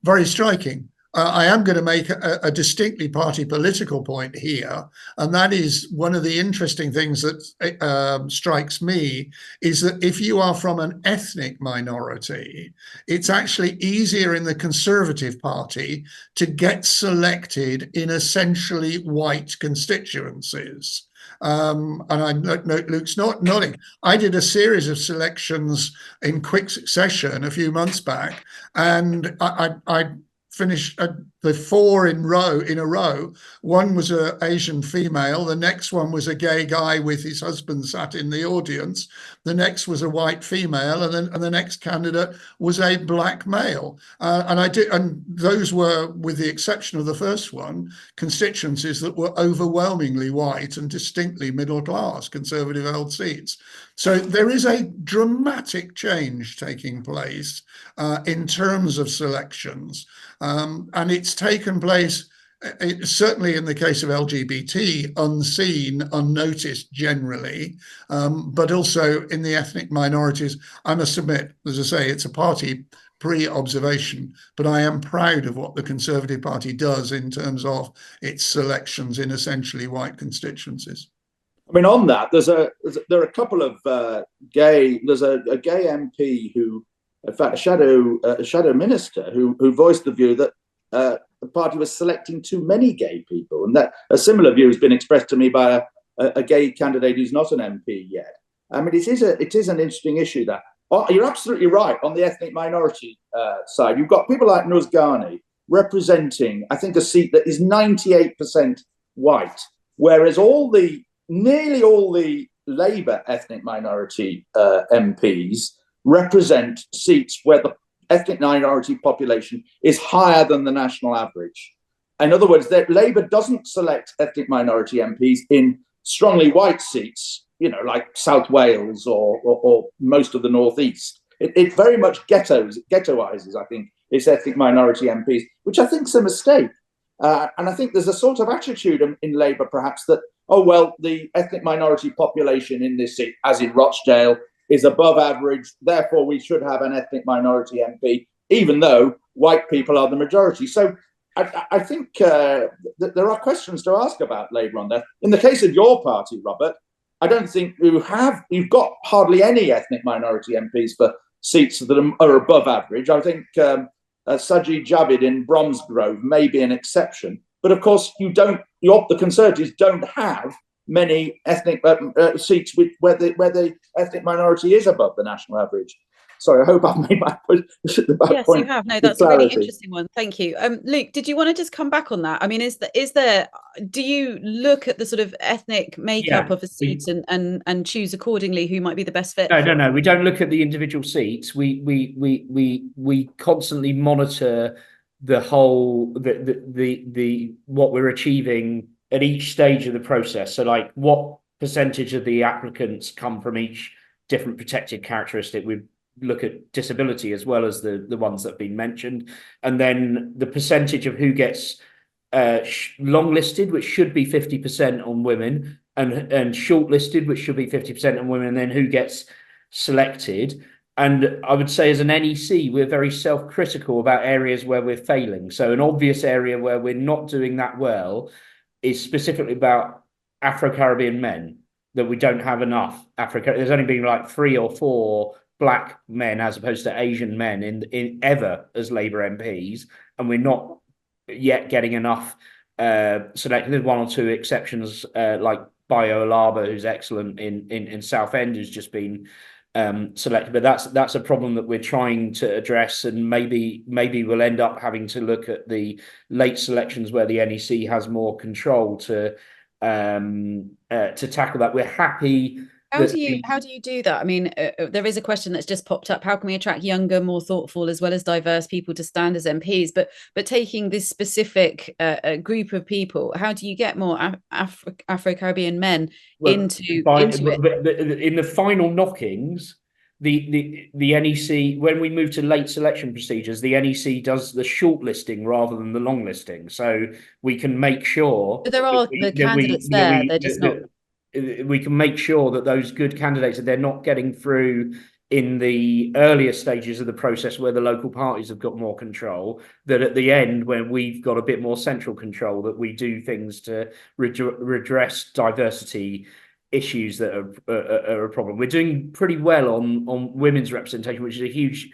Very striking. I am going to make a distinctly party political point here, and that is one of the interesting things that strikes me is that if you are from an ethnic minority, it's actually easier in the Conservative Party to get selected in essentially white constituencies. And I note Luke's not nodding. I did a series of selections in quick succession a few months back, and I finished the four in a row, one was an Asian female, the next one was a gay guy with his husband sat in the audience, the next was a white female, and the next candidate was a black male. And those were, with the exception of the first one, constituencies that were overwhelmingly white and distinctly middle class, Conservative held seats. So there is a dramatic change taking place in terms of selections. And it's taken place, certainly in the case of LGBT, unseen, unnoticed generally, but also in the ethnic minorities. I must admit, as I say, it's a party pre-observation, but I am proud of what the Conservative Party does in terms of its selections in essentially white constituencies. I mean, on that, there are a couple of gay. There's a gay MP who, in fact, a shadow minister who voiced the view that the party was selecting too many gay people, and that a similar view has been expressed to me by a gay candidate who's not an MP yet. I mean, it is an interesting issue. That you're absolutely right on the ethnic minority side. You've got people like Nuz Ghani representing, I think, a seat that is 98% white, whereas nearly all the Labour ethnic minority MPs represent seats where the ethnic minority population is higher than the national average. In other words, that Labour doesn't select ethnic minority MPs in strongly white seats, like South Wales or most of the Northeast. It very much ghettoizes, I think, its ethnic minority MPs, which I think is a mistake. And I think there's a sort of attitude in Labour, perhaps, that, oh, well, the ethnic minority population in this seat, as in Rochdale, is above average. Therefore, we should have an ethnic minority MP, even though white people are the majority. So I think that there are questions to ask about Labour on that. In the case of your party, Robert, I don't think you've got hardly any ethnic minority MPs for seats that are above average. I think Sajid Javid in Bromsgrove may be an exception. But of course, the Conservatives don't have many ethnic seats where the ethnic minority is above the national average. Sorry, I hope I've made my point. Yes, you have. No, that's a really interesting one. Thank you. Luke, did you want to just come back on that? I mean, do you look at the sort of ethnic makeup of a seat and choose accordingly who might be the best fit? No. We don't look at the individual seats. We constantly monitor the whole the what we're achieving at each stage of the process. So, like, what percentage of the applicants come from each different protected characteristic? We look at disability as well as the ones that have been mentioned, and then the percentage of who gets long-listed, which should be 50% on women, and short-listed, which should be 50% on women, and then who gets selected. And I would say, as an NEC, we're very self-critical about areas where we're failing. So an obvious area where we're not doing that well is specifically about Afro-Caribbean men, that we don't have enough There's only been like 3 or 4 black men as opposed to Asian men in ever as Labour MPs, and we're not yet getting enough selected. There's 1 or 2 exceptions, like Bayo Alaba, who's excellent in Southend, who's just been selected, but that's a problem that we're trying to address, and maybe we'll end up having to look at the late selections where the NEC has more control to tackle that. We're happy. How do you do that? I mean, there is a question that's just popped up. How can we attract younger, more thoughtful, as well as diverse people to stand as MPs? But taking this specific group of people, how do you get more Afro-Caribbean men into it? In the final knockings, the NEC, when we move to late selection procedures, the NEC does the shortlisting rather than the long listing, so we can make sure but there are the candidates there. They're just not. We can make sure that those good candidates, that they're not getting through in the earlier stages of the process where the local parties have got more control, that at the end, when we've got a bit more central control, that we do things to redress diversity issues that are a problem. We're doing pretty well on women's representation, which is a huge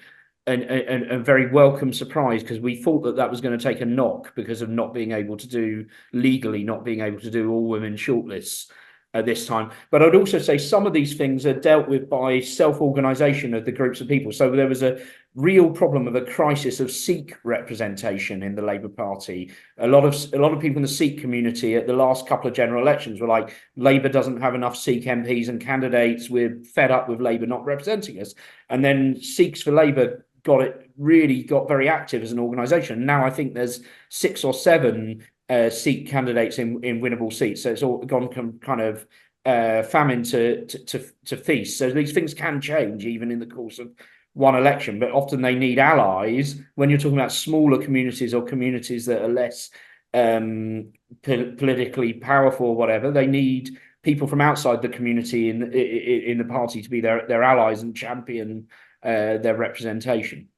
and very welcome surprise, because we thought that was going to take a knock because of not being able to do all women shortlists. at this time. But I'd also say some of these things are dealt with by self-organisation of the groups of people. So there was a real problem of a crisis of Sikh representation in the Labour Party. A lot of people in the Sikh community at the last couple of general elections were like, Labour doesn't have enough Sikh MPs and candidates. We're fed up with Labour not representing us. And then Sikhs for Labour got very active as an organisation. Now I think there's 6 or 7 Sikh candidates in winnable seats. So it's all gone from kind of famine to feast. So these things can change even in the course of one election, but often they need allies. When you're talking about smaller communities or communities that are less politically powerful or whatever, they need people from outside the community in the party to be their allies and champion their representation.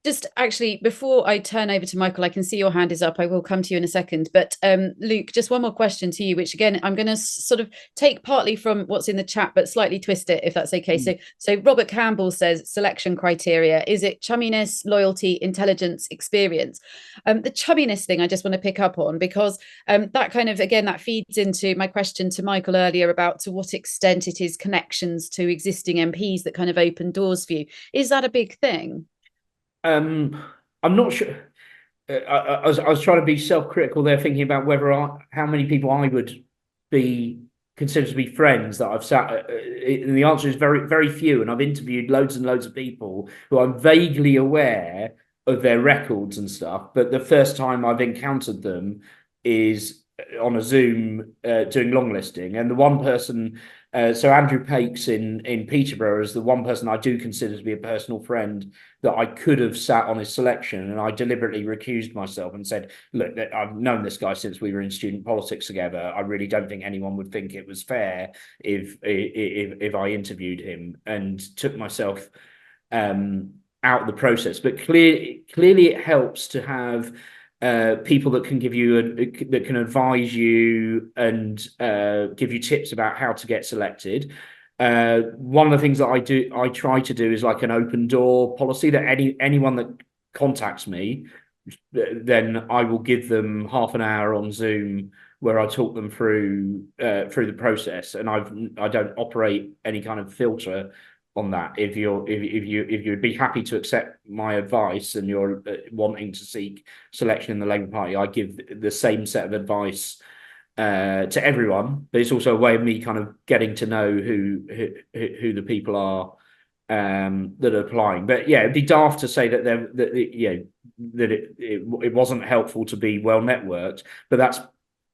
Just actually, before I turn over to Michael, I can see your hand is up. I will come to you in a second. But Luke, just one more question to you, which again, I'm going to sort of take partly from what's in the chat, but slightly twist it, if that's okay. So Robert Campbell says selection criteria. Is it chumminess, loyalty, intelligence, experience? The chumminess thing I just want to pick up on, because that kind of, again, that feeds into my question to Michael earlier about to what extent it is connections to existing MPs that kind of open doors for you. Is that a big thing? I'm not sure. I was trying to be self-critical there, thinking about how many people I would be considered to be friends that I've sat. And the answer is very, very few. And I've interviewed loads and loads of people who I'm vaguely aware of their records and stuff. But the first time I've encountered them is on a Zoom doing long listing. And the one person, so Andrew Pakes in Peterborough is the one person I do consider to be a personal friend that I could have sat on his selection, and I deliberately recused myself and said, look, I've known this guy since we were in student politics together. I really don't think anyone would think it was fair if I interviewed him, and took myself out of the process. But clearly it helps to have people that can give you that can advise you and give you tips about how to get selected. One of the things that I try to do is like an open door policy, that anyone that contacts me, then I will give them half an hour on Zoom where I talk them through the process, and I don't operate any kind of filter on that. If you'd be happy to accept my advice and you're wanting to seek selection in the Labour Party, I give the same set of advice to everyone. But it's also a way of me kind of getting to know who the people are that are applying. But yeah, it'd be daft to say that it wasn't helpful to be well networked. But that's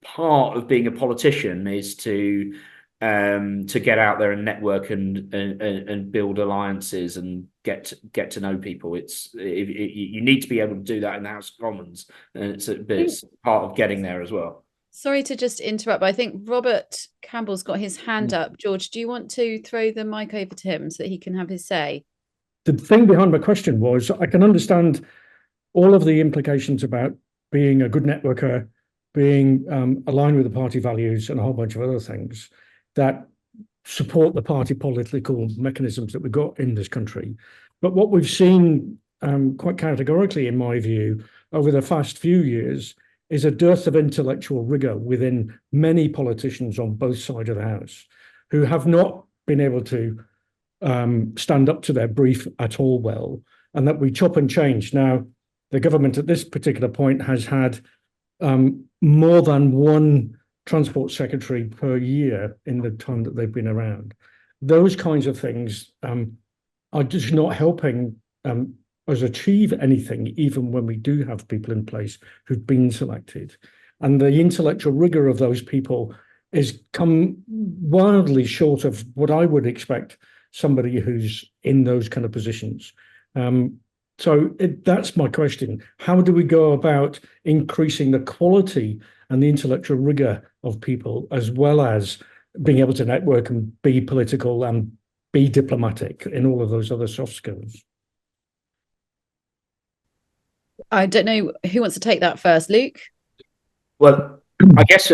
part of being a politician, is to get out there and network and build alliances and get to know people. You need to be able to do that in the House of Commons, and it's part of getting there as well. Sorry to just interrupt, but I think Robert Campbell's got his hand up. George, do you want to throw the mic over to him so that he can have his say? The thing behind my question was, I can understand all of the implications about being a good networker, being aligned with the party values and a whole bunch of other things that support the party political mechanisms that we've got in this country. But what we've seen quite categorically, in my view, over the past few years is a dearth of intellectual rigor within many politicians on both sides of the House, who have not been able to stand up to their brief at all well, and that we chop and change. Now, the government at this particular point has had more than one transport secretary per year in the time that they've been around. Those kinds of things are just not helping us achieve anything, even when we do have people in place who've been selected. And the intellectual rigor of those people is come wildly short of what I would expect somebody who's in those kind of positions. So that's my question. How do we go about increasing the quality and the intellectual rigor of people, as well as being able to network and be political and be diplomatic in all of those other soft skills? I don't know who wants to take that first. Luke? Well, I guess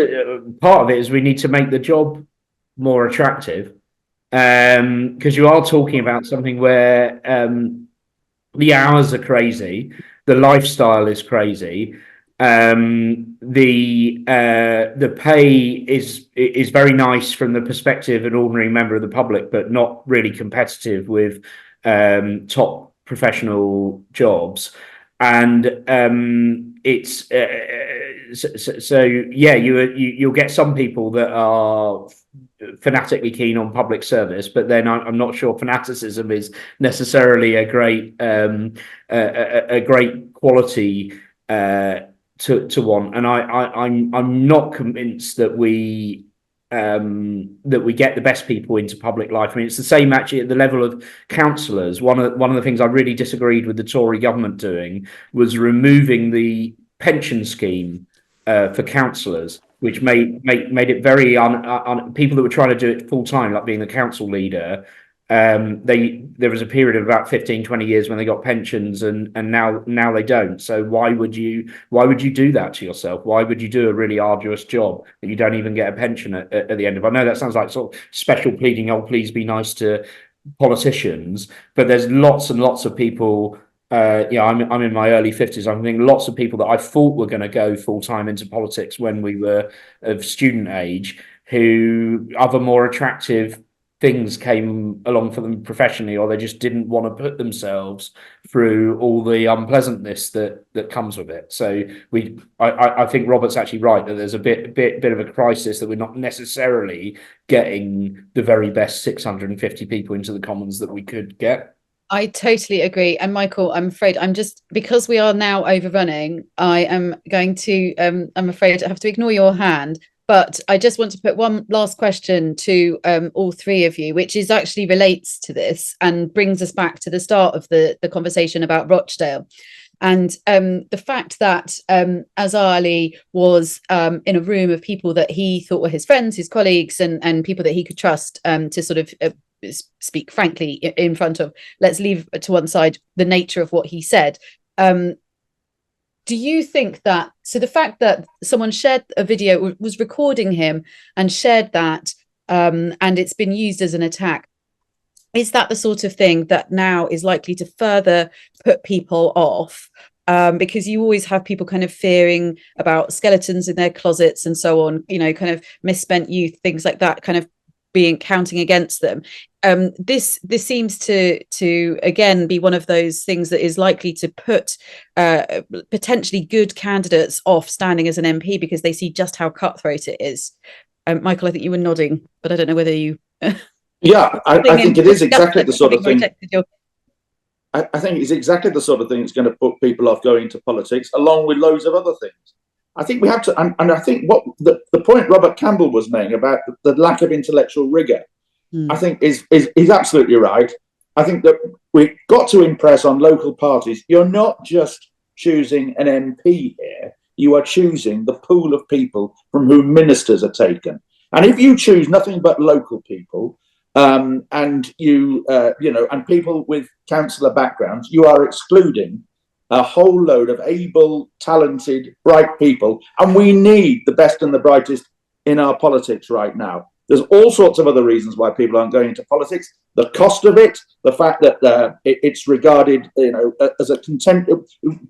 part of it is we need to make the job more attractive, because you are talking about something where the hours are crazy, the lifestyle is crazy. The pay is very nice from the perspective of an ordinary member of the public, but not really competitive with top professional jobs. And it's so yeah, you'll get some people that are fanatically keen on public service, but then I'm not sure fanaticism is necessarily a great quality to want. And I'm not convinced that we get the best people into public life. I mean, it's the same actually at the level of councillors. One of the things I really disagreed with the Tory government doing was removing the pension scheme for councillors, which made it very people that were trying to do it full time, like being the council leader. There was a period of about 15-20 years when they got pensions, and now they don't. So why would you do that to yourself? Why would you do a really arduous job that you don't even get a pension at the end of? I know that sounds like sort of special pleading, oh please be nice to politicians, but there's lots and lots of people. I'm in my early 50s. I'm thinking lots of people that I thought were going to go full time into politics when we were of student age, who other more attractive things came along for them professionally, or they just didn't want to put themselves through all the unpleasantness that comes with it. So I think Robert's actually right that there's a bit of a crisis, that we're not necessarily getting the very best 650 people into the Commons that we could get. I totally agree. And Michael, I'm afraid because we are now overrunning, I am going to, I'm afraid I have to ignore your hand. But I just want to put one last question to all three of you, which is actually relates to this and brings us back to the start of the conversation about Rochdale. And the fact that Azhar Ali was in a room of people that he thought were his friends, his colleagues, and people that he could trust to sort of speak frankly in front of, let's leave to one side the nature of what he said. Do you think that, so the fact that someone shared a video, was recording him and shared that, and it's been used as an attack, is that the sort of thing that now is likely to further put people off? Because you always have people kind of fearing about skeletons in their closets and so on, kind of misspent youth, things like that, kind of counting against them. This seems to again be one of those things that is likely to put potentially good candidates off standing as an MP because they see just how cutthroat it is. Michael, I think you were nodding, but I don't know whether you. Yeah, I think it is exactly the sort of thing. I think it's exactly the sort of thing that's going to put people off going into politics, along with loads of other things. I think we have to, and I think what the point Robert Campbell was making about the lack of intellectual rigor, I think is absolutely right. I think that we've got to impress on local parties. You're not just choosing an MP here; you are choosing the pool of people from whom ministers are taken. And if you choose nothing but local people, and you and people with councillor backgrounds, you are excluding a whole load of able, talented, bright people. And we need the best and the brightest in our politics right now. There's all sorts of other reasons why people aren't going into politics. The cost of it, the fact that it's regarded, as a contempt.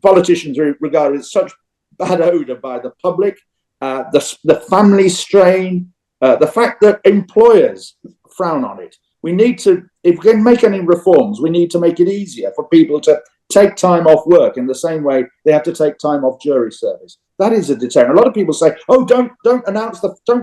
Politicians are regarded as such bad odor by the public. The family strain, the fact that employers frown on it. We need to, if we can make any reforms, we need to make it easier for people to take time off work in the same way they have to take time off jury service. That is a deterrent. A lot of people say, "Oh, don't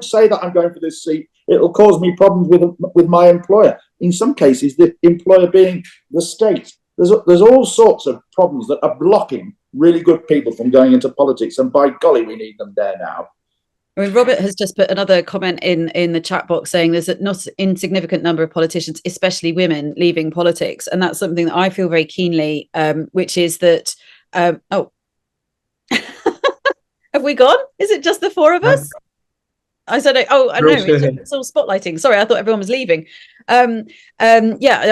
say that I'm going for this seat. It'll cause me problems with my employer." In some cases, the employer being the state. There's all sorts of problems that are blocking really good people from going into politics, and by golly, we need them there now. I mean, Robert has just put another comment in the chat box saying there's a not insignificant number of politicians, especially women, leaving politics. And that's something that I feel very keenly, which is that, have we gone? Is it just the four of us? I said, oh, I know, it's all spotlighting. Sorry, I thought everyone was leaving. Yeah,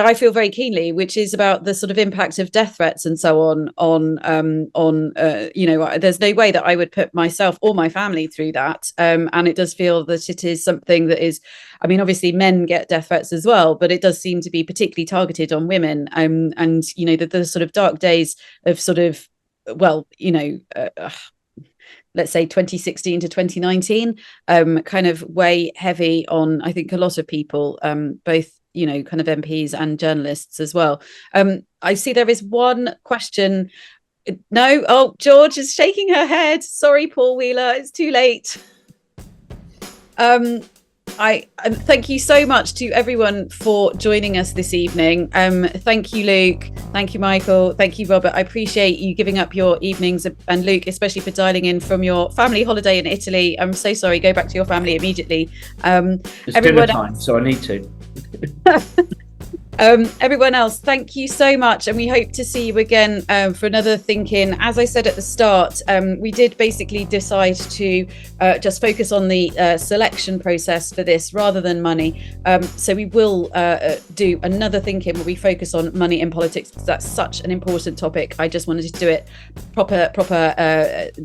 I feel very keenly, which is about the sort of impact of death threats and so on, there's no way that I would put myself or my family through that. And it does feel that it is something that is, I mean, obviously men get death threats as well, but it does seem to be particularly targeted on women. And the sort of dark days of sort of, let's say 2016 to 2019, kind of weigh heavy on, I think, a lot of people, both, you know, kind of MPs and journalists as well. I see there is one question. No, oh, George is shaking her head. Sorry, Paul Wheeler, it's too late. I thank you so much to everyone for joining us this evening. Thank you, Luke. Thank you, Michael. Thank you, Robert. I appreciate you giving up your evenings, and Luke, especially for dialing in from your family holiday in Italy. I'm so sorry. Go back to your family immediately. It's dinner time, so I need to. Everyone else, thank you so much, and we hope to see you again for another Think In. As I said at the start, we did basically decide to just focus on the selection process for this rather than money. So we will do another Think In where we focus on money in politics, because that's such an important topic. I just wanted to do it proper,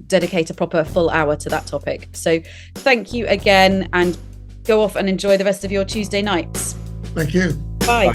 dedicate a proper full hour to that topic. So thank you again, and go off and enjoy the rest of your Tuesday nights. Thank you. Bye.